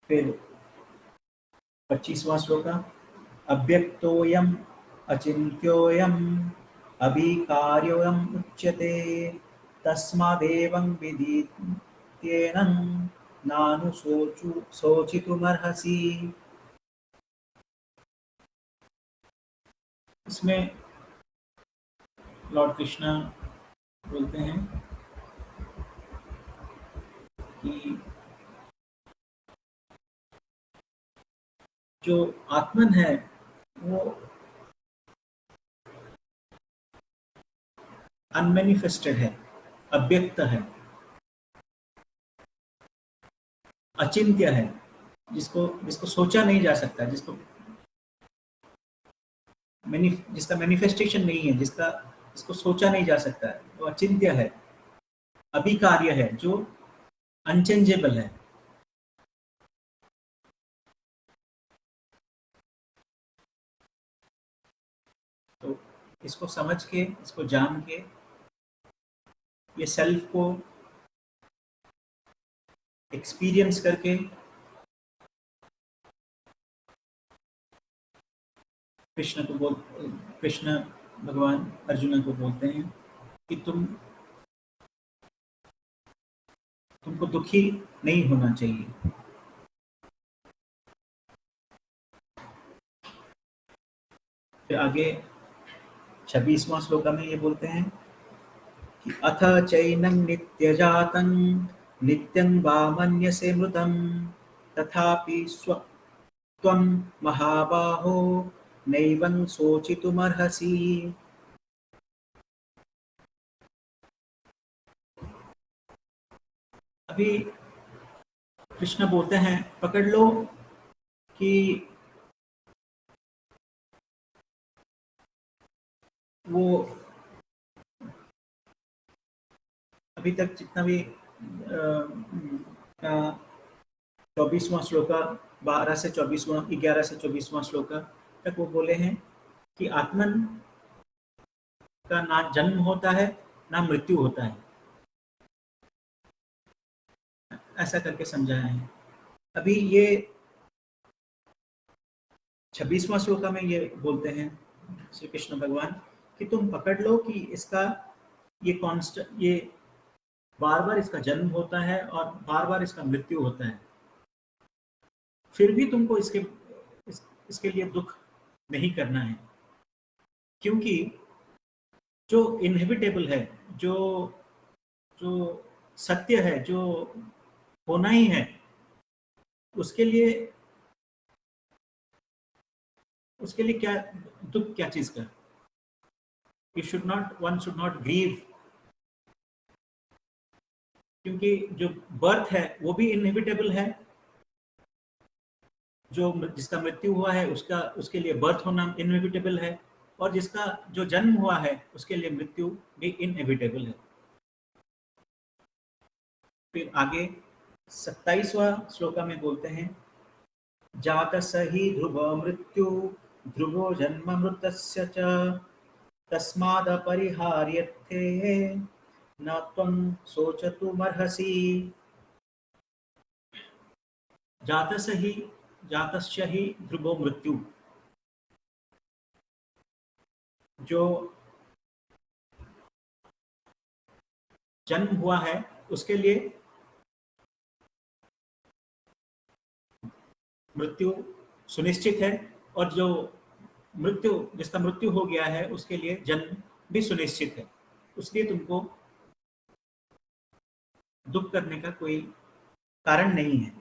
फिर 25वां श्लोक, अव्यक्तोऽयम् अचिन्त्योऽयम् अभिकार्योऽयम् उच्यते तस्मादेवं विदित्येनं शोचितुमर्हसि। इसमें लॉर्ड कृष्णा बोलते हैं कि जो आत्मन है वो अनमैनिफेस्टेड है, अव्यक्त है, अचिंत्य है, जिसको सोचा नहीं जा सकता, जिसका मैनिफेस्टेशन नहीं है, जिसको सोचा नहीं जा सकता है, वो अचिंत्य है, अभिकार्य है, जो अनचेंजेबल है। तो इसको समझ के, इसको जान के, ये सेल्फ को एक्सपीरियंस करके कृष्ण भगवान अर्जुन को बोलते हैं कि तुमको दुखी नहीं होना चाहिए। फिर आगे 26वां श्लोक में ये बोलते हैं कि अथ चैनं नित्यजातं नित्यं वा मन्यसे मृतं तथापि त्वं महाबाहो नैवं शोचितुमर्हसि। अभी कृष्ण बोलते हैं, पकड़ लो कि वो अभी तक जितना भी 24वां श्लोक, 12 से 24वां, 11 से 24वां श्लोक तक वो बोले हैं कि आत्मन का ना जन्म होता है ना मृत्यु होता है, ऐसा करके समझाया है। अभी ये 26वां श्लोक में ये बोलते हैं श्री कृष्ण भगवान कि तुम पकड़ लो कि इसका ये बार बार इसका जन्म होता है और बार बार इसका मृत्यु होता है, फिर भी तुमको इसके लिए दुख नहीं करना है, क्योंकि जो इनहिबिटेबल है, जो सत्य है, जो होना ही है, उसके लिए क्या दुख, क्या चीज का? वन शुड नॉट ग्रीव, क्योंकि जो बर्थ है वो भी इनहिबिटेबल है, जिसका मृत्यु हुआ है उसके लिए बर्थ होना इनएविटेबल है, और जिसका जो जन्म हुआ है उसके लिए मृत्यु भी इनएविटेबल है। फिर आगे 27वां श्लोक में बोलते हैं, जातस्य हि ध्रुवो मृत्यु ध्रुवो जन्म मृतस्य च तस्मादपरिहार्यते न त्वं शोचितुमर्हसि। जातस्य ही ध्रुवो मृत्यु, जो जन्म हुआ है उसके लिए मृत्यु सुनिश्चित है, और जो जिसका मृत्यु हो गया है उसके लिए जन्म भी सुनिश्चित है। इसलिए तुमको दुख करने का कोई कारण नहीं है।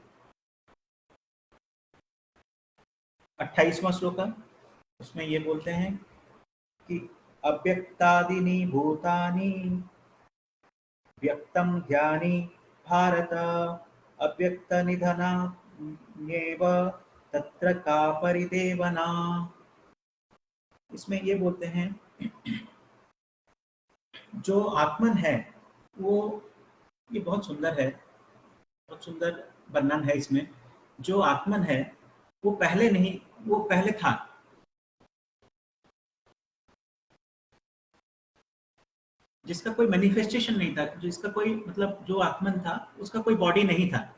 28वां श्लोक, उसमें ये बोलते हैं कि अव्यक्तादीनि भूतानि व्यक्तम ध्यानि भारत अव्यक्त निधनान्येव तत्र का परिदेवना। इसमें ये बोलते हैं जो आत्मन है वो, ये बहुत सुंदर है, बहुत सुंदर वर्णन है इसमें। जो आत्मन है वो पहले नहीं, वो पहले था, जिसका कोई मैनिफेस्टेशन नहीं था, जिसका कोई मतलब जो आत्मन था उसका कोई बॉडी नहीं था,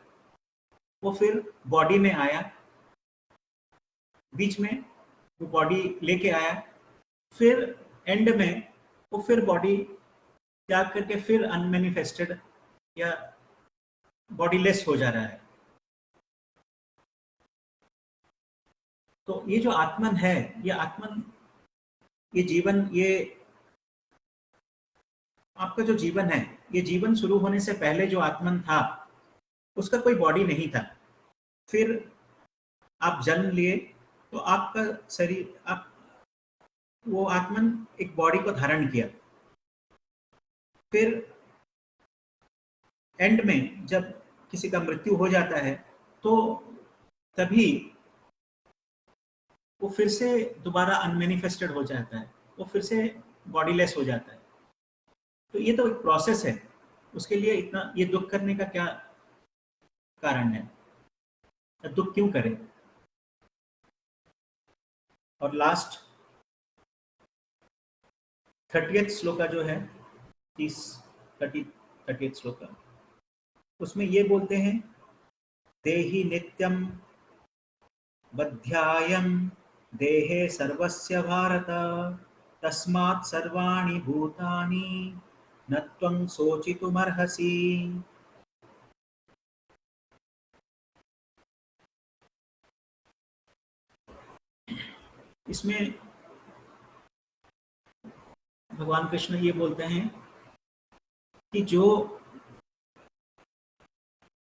वो फिर बॉडी में आया, बीच में वो बॉडी लेके आया, फिर एंड में वो फिर बॉडी त्याग करके फिर अनमैनिफेस्टेड या बॉडीलेस हो जा रहा है। तो ये जो आत्मन है, ये आत्मन, ये जीवन, ये आपका जो जीवन है, ये जीवन शुरू होने से पहले जो आत्मन था उसका कोई बॉडी नहीं था। फिर आप जन्म लिए तो आपका शरीर, आप वो आत्मन एक बॉडी को धारण किया, फिर एंड में जब किसी का मृत्यु हो जाता है तो तभी वो फिर से दोबारा अनमैनिफेस्टेड हो जाता है, वो फिर से बॉडीलेस हो जाता है। तो ये तो एक प्रोसेस है, उसके लिए इतना ये दुख करने का क्या कारण है? दुख क्यों करें? और लास्ट 30th श्लोका जो है, 30th श्लोका, उसमें ये बोलते हैं देहि नित्यम बध्यायम देहे सर्वस्य भारत तस्मात् सर्वाणि भूतानि न त्वं शोचितुमर्हसि। इसमें भगवान कृष्ण ये बोलते हैं कि जो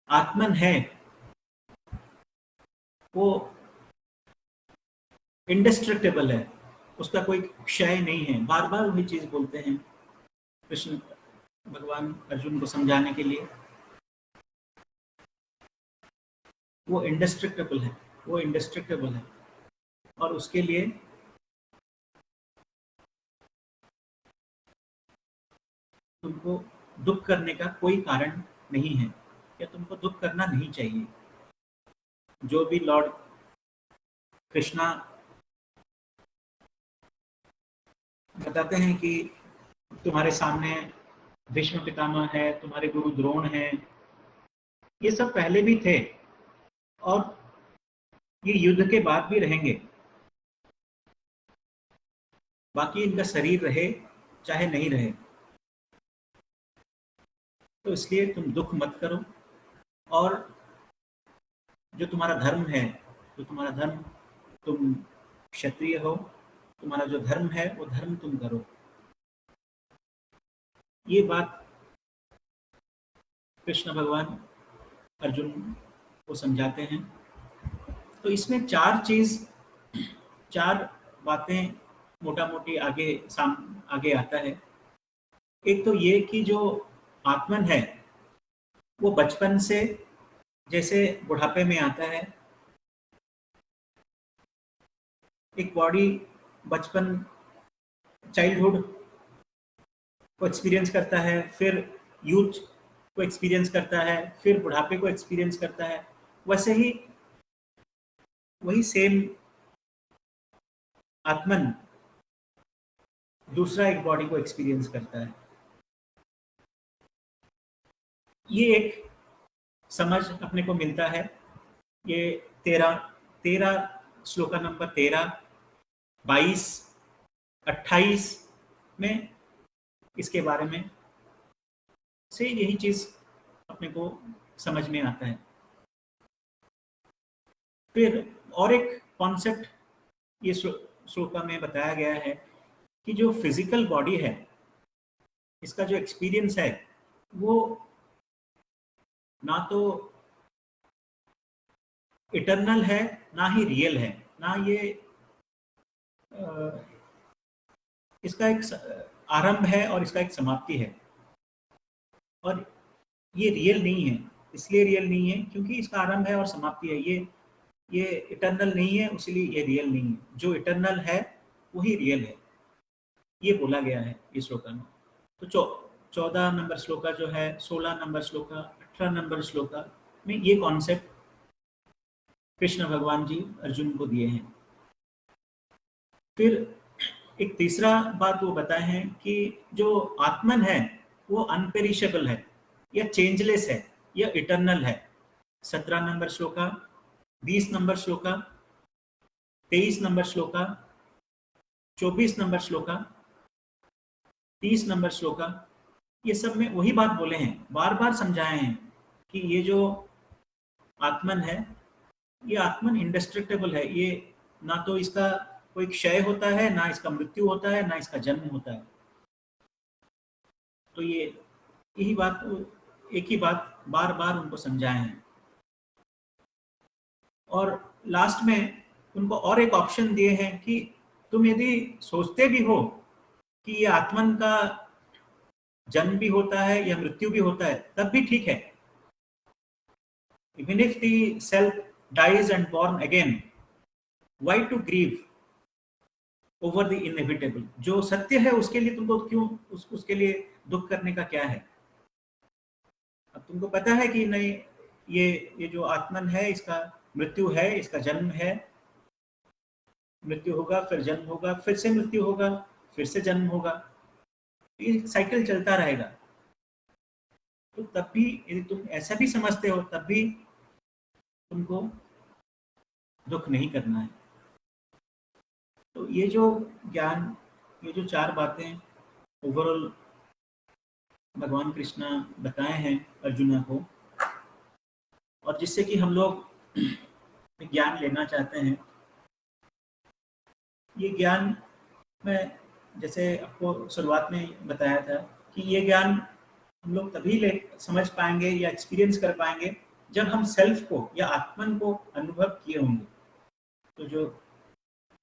आत्मन है वो इंडिस्ट्रक्टेबल है, उसका कोई क्षय नहीं है। बार बार वही चीज बोलते हैं कृष्ण भगवान अर्जुन को समझाने के लिए। वो इंडिस्ट्रक्टेबल है, वो इंडिस्ट्रक्टेबल है, और उसके लिए तुमको दुख करने का कोई कारण नहीं है, या तुमको दुख करना नहीं चाहिए। जो भी लॉर्ड कृष्णा बताते हैं कि तुम्हारे सामने भीष्म पितामह है, तुम्हारे गुरु द्रोण है, ये सब पहले भी थे और ये युद्ध के बाद भी रहेंगे। बाकी इनका शरीर रहे चाहे नहीं रहे, तो इसलिए तुम दुख मत करो। और जो तुम्हारा धर्म है, जो तुम्हारा धर्म, तुम क्षत्रिय हो, तुम्हारा जो धर्म है वो धर्म तुम करो। ये बात कृष्ण भगवान अर्जुन को समझाते हैं। तो इसमें चार बातें मोटा मोटी आगे आता है। एक तो ये कि जो आत्मन है वो बचपन से जैसे बुढ़ापे में आता है, एक बॉडी बचपन चाइल्डहुड को एक्सपीरियंस करता है, फिर यूथ को एक्सपीरियंस करता है, फिर बुढ़ापे को एक्सपीरियंस करता है, वैसे ही वही सेम आत्मन दूसरा एक बॉडी को एक्सपीरियंस करता है। ये एक समझ अपने को मिलता है। ये 13 श्लोका नंबर 13, 22, 28 में इसके बारे में से यही चीज अपने को समझ में आता है। फिर और एक कॉन्सेप्ट ये श्लोक में बताया गया है कि जो फिजिकल बॉडी है, इसका जो एक्सपीरियंस है वो ना तो इटर्नल है ना ही रियल है, ना ये इसका एक आरंभ है और इसका एक समाप्ति है, और ये रियल नहीं है। इसलिए रियल नहीं है क्योंकि इसका आरंभ है और समाप्ति है। ये इटर्नल नहीं है, इसलिए ये रियल नहीं है। जो इटर्नल है वही रियल है, ये बोला गया है इस श्लोक में। तो 14 नंबर श्लोका जो है, 16 नंबर श्लोका, 18 नंबर श्लोका में ये कॉन्सेप्ट कृष्ण भगवान जी अर्जुन को दिए हैं। फिर एक तीसरा बात वो बताए हैं कि जो आत्मन है वो अनपेरिशेबल है, या चेंजलेस है, या इटर्नल है। 17 number shloka, 20 number shloka, 23 number shloka, 24 number shloka, 30 number shloka, ये सब में वही बात बोले हैं, बार बार समझाए हैं कि ये जो आत्मन है, ये आत्मन इंडेस्ट्रक्टेबल है। ये ना तो इसका कोई क्षय होता है, ना इसका मृत्यु होता है, ना इसका जन्म होता है। तो ये यही बात, एक ही बात बार बार उनको समझाए हैं। और लास्ट में उनको और एक ऑप्शन दिए हैं कि तुम यदि सोचते भी हो कि ये आत्मन का जन्म भी होता है या मृत्यु भी होता है, तब भी ठीक है। Even if the self dies and born again, why to grieve over the inevitable? जो सत्य है उसके लिए तुमको क्यों उसके लिए दुख करने का क्या है? अब तुमको पता है कि नहीं, ये जो आत्मन है इसका मृत्यु है, इसका जन्म है, मृत्यु होगा, फिर जन्म होगा, फिर से मृत्यु होगा, फिर से जन्म होगा, ये साइकिल चलता रहेगा। तो तब भी यदि तुम ऐसा भी समझते हो, तब भी तुमको दुख नहीं करना है। तो ये जो ज्ञान, ये जो 4 बातें ओवरऑल भगवान कृष्णा बताए हैं अर्जुना को, और जिससे कि हम लोग ज्ञान लेना चाहते हैं, ये ज्ञान मैं जैसे आपको शुरुआत में बताया था कि ये ज्ञान हम लोग तभी समझ पाएंगे या एक्सपीरियंस कर पाएंगे जब हम सेल्फ को या आत्मन को अनुभव किए होंगे। तो जो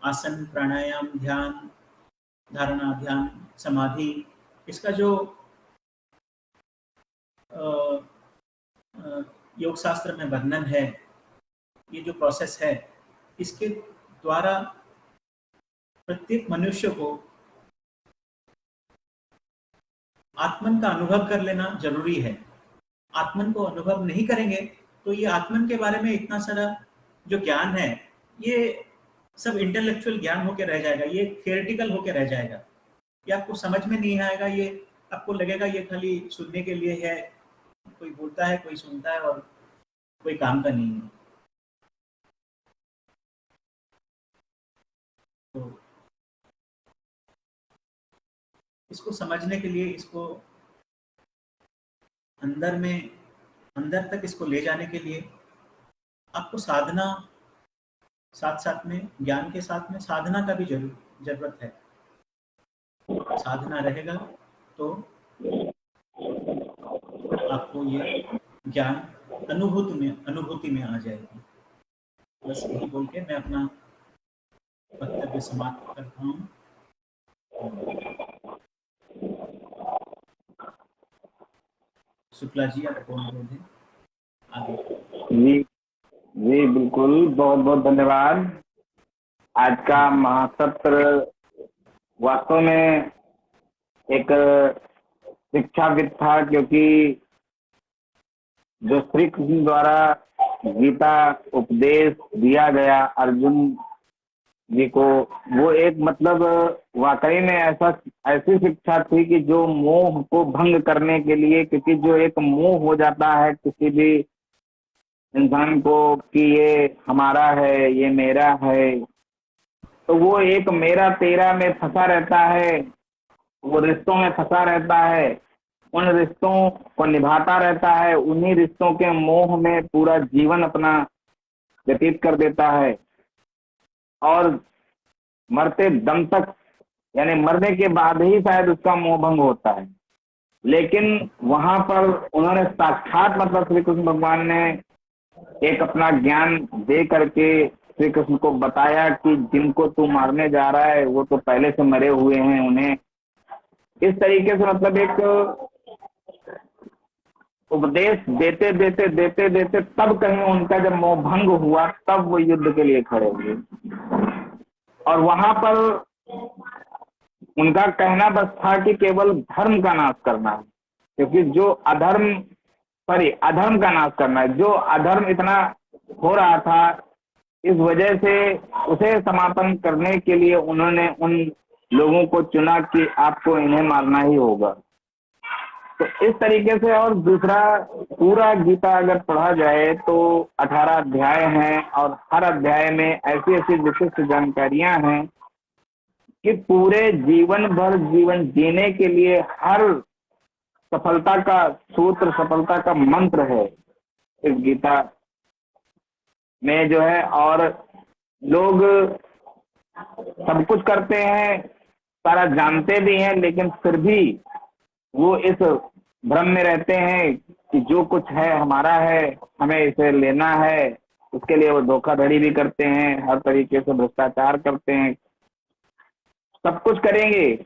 आसन, प्राणायाम, ध्यान, धारणा, ध्यान, समाधि, इसका जो योग शास्त्र में वर्णन है, ये जो प्रोसेस है, इसके द्वारा प्रत्येक मनुष्य को आत्मन का अनुभव कर लेना जरूरी है। आत्मन को अनुभव नहीं करेंगे तो ये आत्मन के बारे में इतना सारा जो ज्ञान है, ये सब इंटेलेक्चुअल ज्ञान होके रह जाएगा, ये थियोरेटिकल होके रह जाएगा, ये आपको समझ में नहीं आएगा। ये आपको लगेगा ये खाली सुनने के लिए है, कोई बोलता है, कोई सुनता है और कोई काम का नहीं है। तो इसको समझने के लिए, इसको अंदर तक इसको ले जाने के लिए आपको साधना, साथ साथ में ज्ञान के साथ में साधना का भी जरूरत है। साधना रहेगा तो आपको ये ज्ञान अनुभूति में आ जाएगी। बस यही बोल के मैं अपना वक्तव्य समाप्त करता हूँ। शुक्ला जी, आप कौन बोल रहे हैं आगे? जी बिल्कुल, बहुत बहुत धन्यवाद। आज का महासत्र वास्तव में एक शिक्षाविद था, क्योंकि जो श्री कृष्ण द्वारा गीता उपदेश दिया गया अर्जुन जी को, वो एक मतलब वाकई में ऐसी शिक्षा थी कि जो मोह को भंग करने के लिए, क्योंकि जो एक मोह हो जाता है किसी भी इंसान को कि ये हमारा है, ये मेरा है, तो वो एक मेरा तेरा में फंसा रहता है, वो रिश्तों में फंसा रहता है, उन रिश्तों को निभाता रहता है, उन्हीं रिश्तों के मोह में पूरा जीवन अपना व्यतीत कर देता है और मरते दम तक, यानी मरने के बाद ही शायद उसका मोह भंग होता है। लेकिन वहां पर उन्होंने साक्षात मतलब श्री कृष्ण भगवान ने एक अपना ज्ञान दे करके श्री कृष्ण को बताया कि जिनको तू मारने जा रहा है वो तो पहले से मरे हुए हैं। उन्हें इस तरीके से मतलब एक उपदेश देते देते देते देते तब कहीं उनका जब मोह भंग हुआ तब वो युद्ध के लिए खड़े हुए। और वहां पर उनका कहना बस था कि केवल धर्म का नाश करना है, क्योंकि जो अधर्म अधर्म का नाश करना है, जो अधर्म इतना हो रहा था, इस वजह से उसे समापन करने के लिए उन्होंने उन लोगों को चुना कि आपको इन्हें मारना ही होगा। तो इस तरीके से, और दूसरा पूरा गीता अगर पढ़ा जाए तो 18 अध्याय हैं और हर अध्याय में ऐसी ऐसी विशिष्ट जानकारियां हैं कि पूरे जीवन भर जीवन जीने के लिए हर सफलता का सूत्र, सफलता का मंत्र है इस गीता में जो है। और लोग सब कुछ करते हैं, सारा जानते भी हैं, लेकिन फिर भी वो इस भ्रम में रहते हैं कि जो कुछ है हमारा है, हमें इसे लेना है। उसके लिए वो धोखाधड़ी भी करते हैं, हर तरीके से भ्रष्टाचार करते हैं, सब कुछ करेंगे।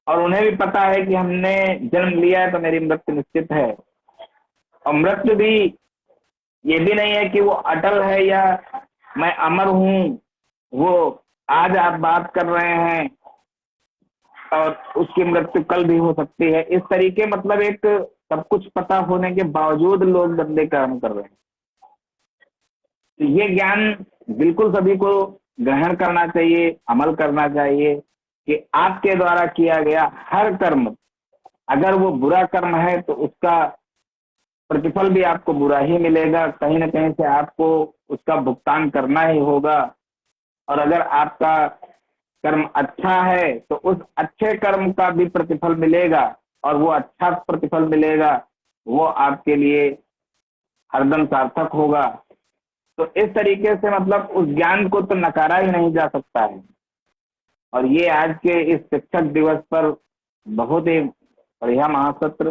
और उन्हें भी पता है कि हमने जन्म लिया है तो मेरी मृत्यु निश्चित है। और मृत्यु भी ये भी नहीं है कि वो अटल है या मैं अमर हूं। वो आज आप बात कर रहे हैं और उसकी मृत्यु कल भी हो सकती है। इस तरीके मतलब एक सब कुछ पता होने के बावजूद लोग गंदे कर्म कर रहे हैं। तो ये ज्ञान बिल्कुल सभी को ग्रहण करना चाहिए, अमल करना चाहिए कि आपके द्वारा किया गया हर कर्म, अगर वो बुरा कर्म है तो उसका प्रतिफल भी आपको बुरा ही मिलेगा, कहीं ना कहीं से आपको उसका भुगतान करना ही होगा। और अगर आपका कर्म अच्छा है तो उस अच्छे कर्म का भी प्रतिफल मिलेगा, और वो अच्छा प्रतिफल मिलेगा, वो आपके लिए हरदम सार्थक होगा। तो इस तरीके से मतलब उस ज्ञान को तो नकारा ही नहीं जा सकता है। और ये आज के इस शिक्षक दिवस पर बहुत ही बढ़िया महासत्र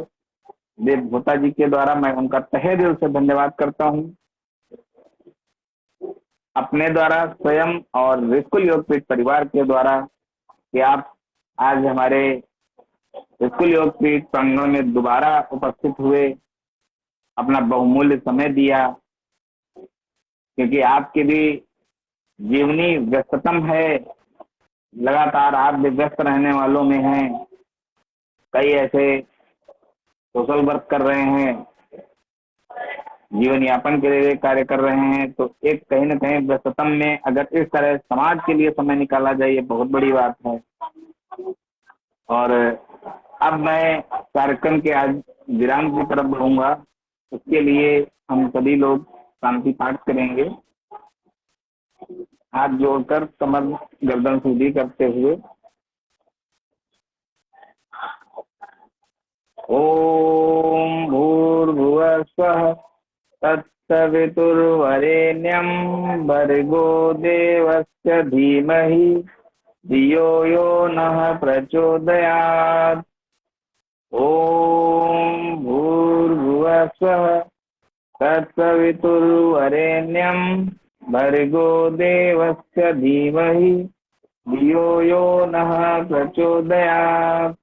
देवभूता जी के द्वारा मैं उनका तहे दिल से धन्यवाद करता हूँ। अपने द्वारा स्वयं और ऋषिकुल योगपीठ परिवार के द्वारा कि आप आज हमारे ऋषिकुल योगपीठ प्रांगण में दोबारा उपस्थित हुए, अपना बहुमूल्य समय दिया, क्योंकि आपकी भी जीवनी व्यस्ततम है, लगातार आप भी व्यस्त रहने वालों में हैं, कई ऐसे सोशल वर्क कर रहे हैं, जीवन यापन के लिए कार्य कर रहे हैं। तो एक कहीं ना कहीं व्यस्ततम में अगर इस तरह समाज के लिए समय निकाला जाए, ये बहुत बड़ी बात है। और अब मैं कार्यक्रम के आज विराम की तरफ बढ़ूंगा। उसके लिए हम सभी लोग शांति पाठ करेंगे, हाथ जोड़कर कमर गर्दन सीधी करते हुए। ओम भूर्भुवः स्वः तत्सवितुर्वरेण्यं भर्गो देवस्य धीमहि धियो यो नः प्रचोदयात्। ओम भूर्भुवः स्वः तत्सवितुर्वरेण्यं भर्गो देवस्य धीमहि धियो यो नः प्रचोदयात्।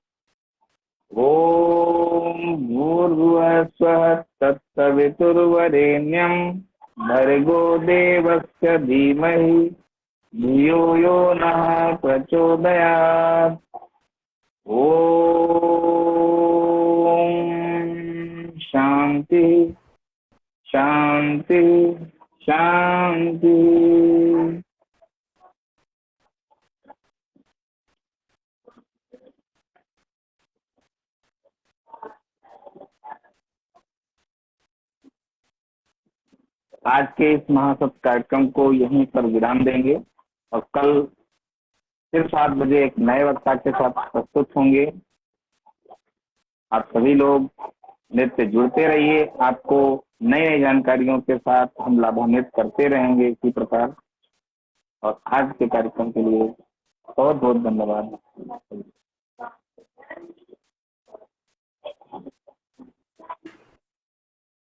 ओम भूर्भुवः स्वः तत्सवितुर्वरेण्यं भर्गो देवस्य धीमहि धियो यो नः प्रचोदयात्। ओम शांति शांति शांति। आज के इस महासत्य कार्यक्रम को यहीं पर विराम देंगे और कल फिर 7 बजे एक नए वक्ता के साथ प्रस्तुत होंगे। आप सभी लोग नृत्य जुड़ते रहिए, आपको नई नई जानकारियों के साथ हम लाभान्वित करते रहेंगे इसी प्रकार। और आज के कार्यक्रम के लिए बहुत बहुत धन्यवाद।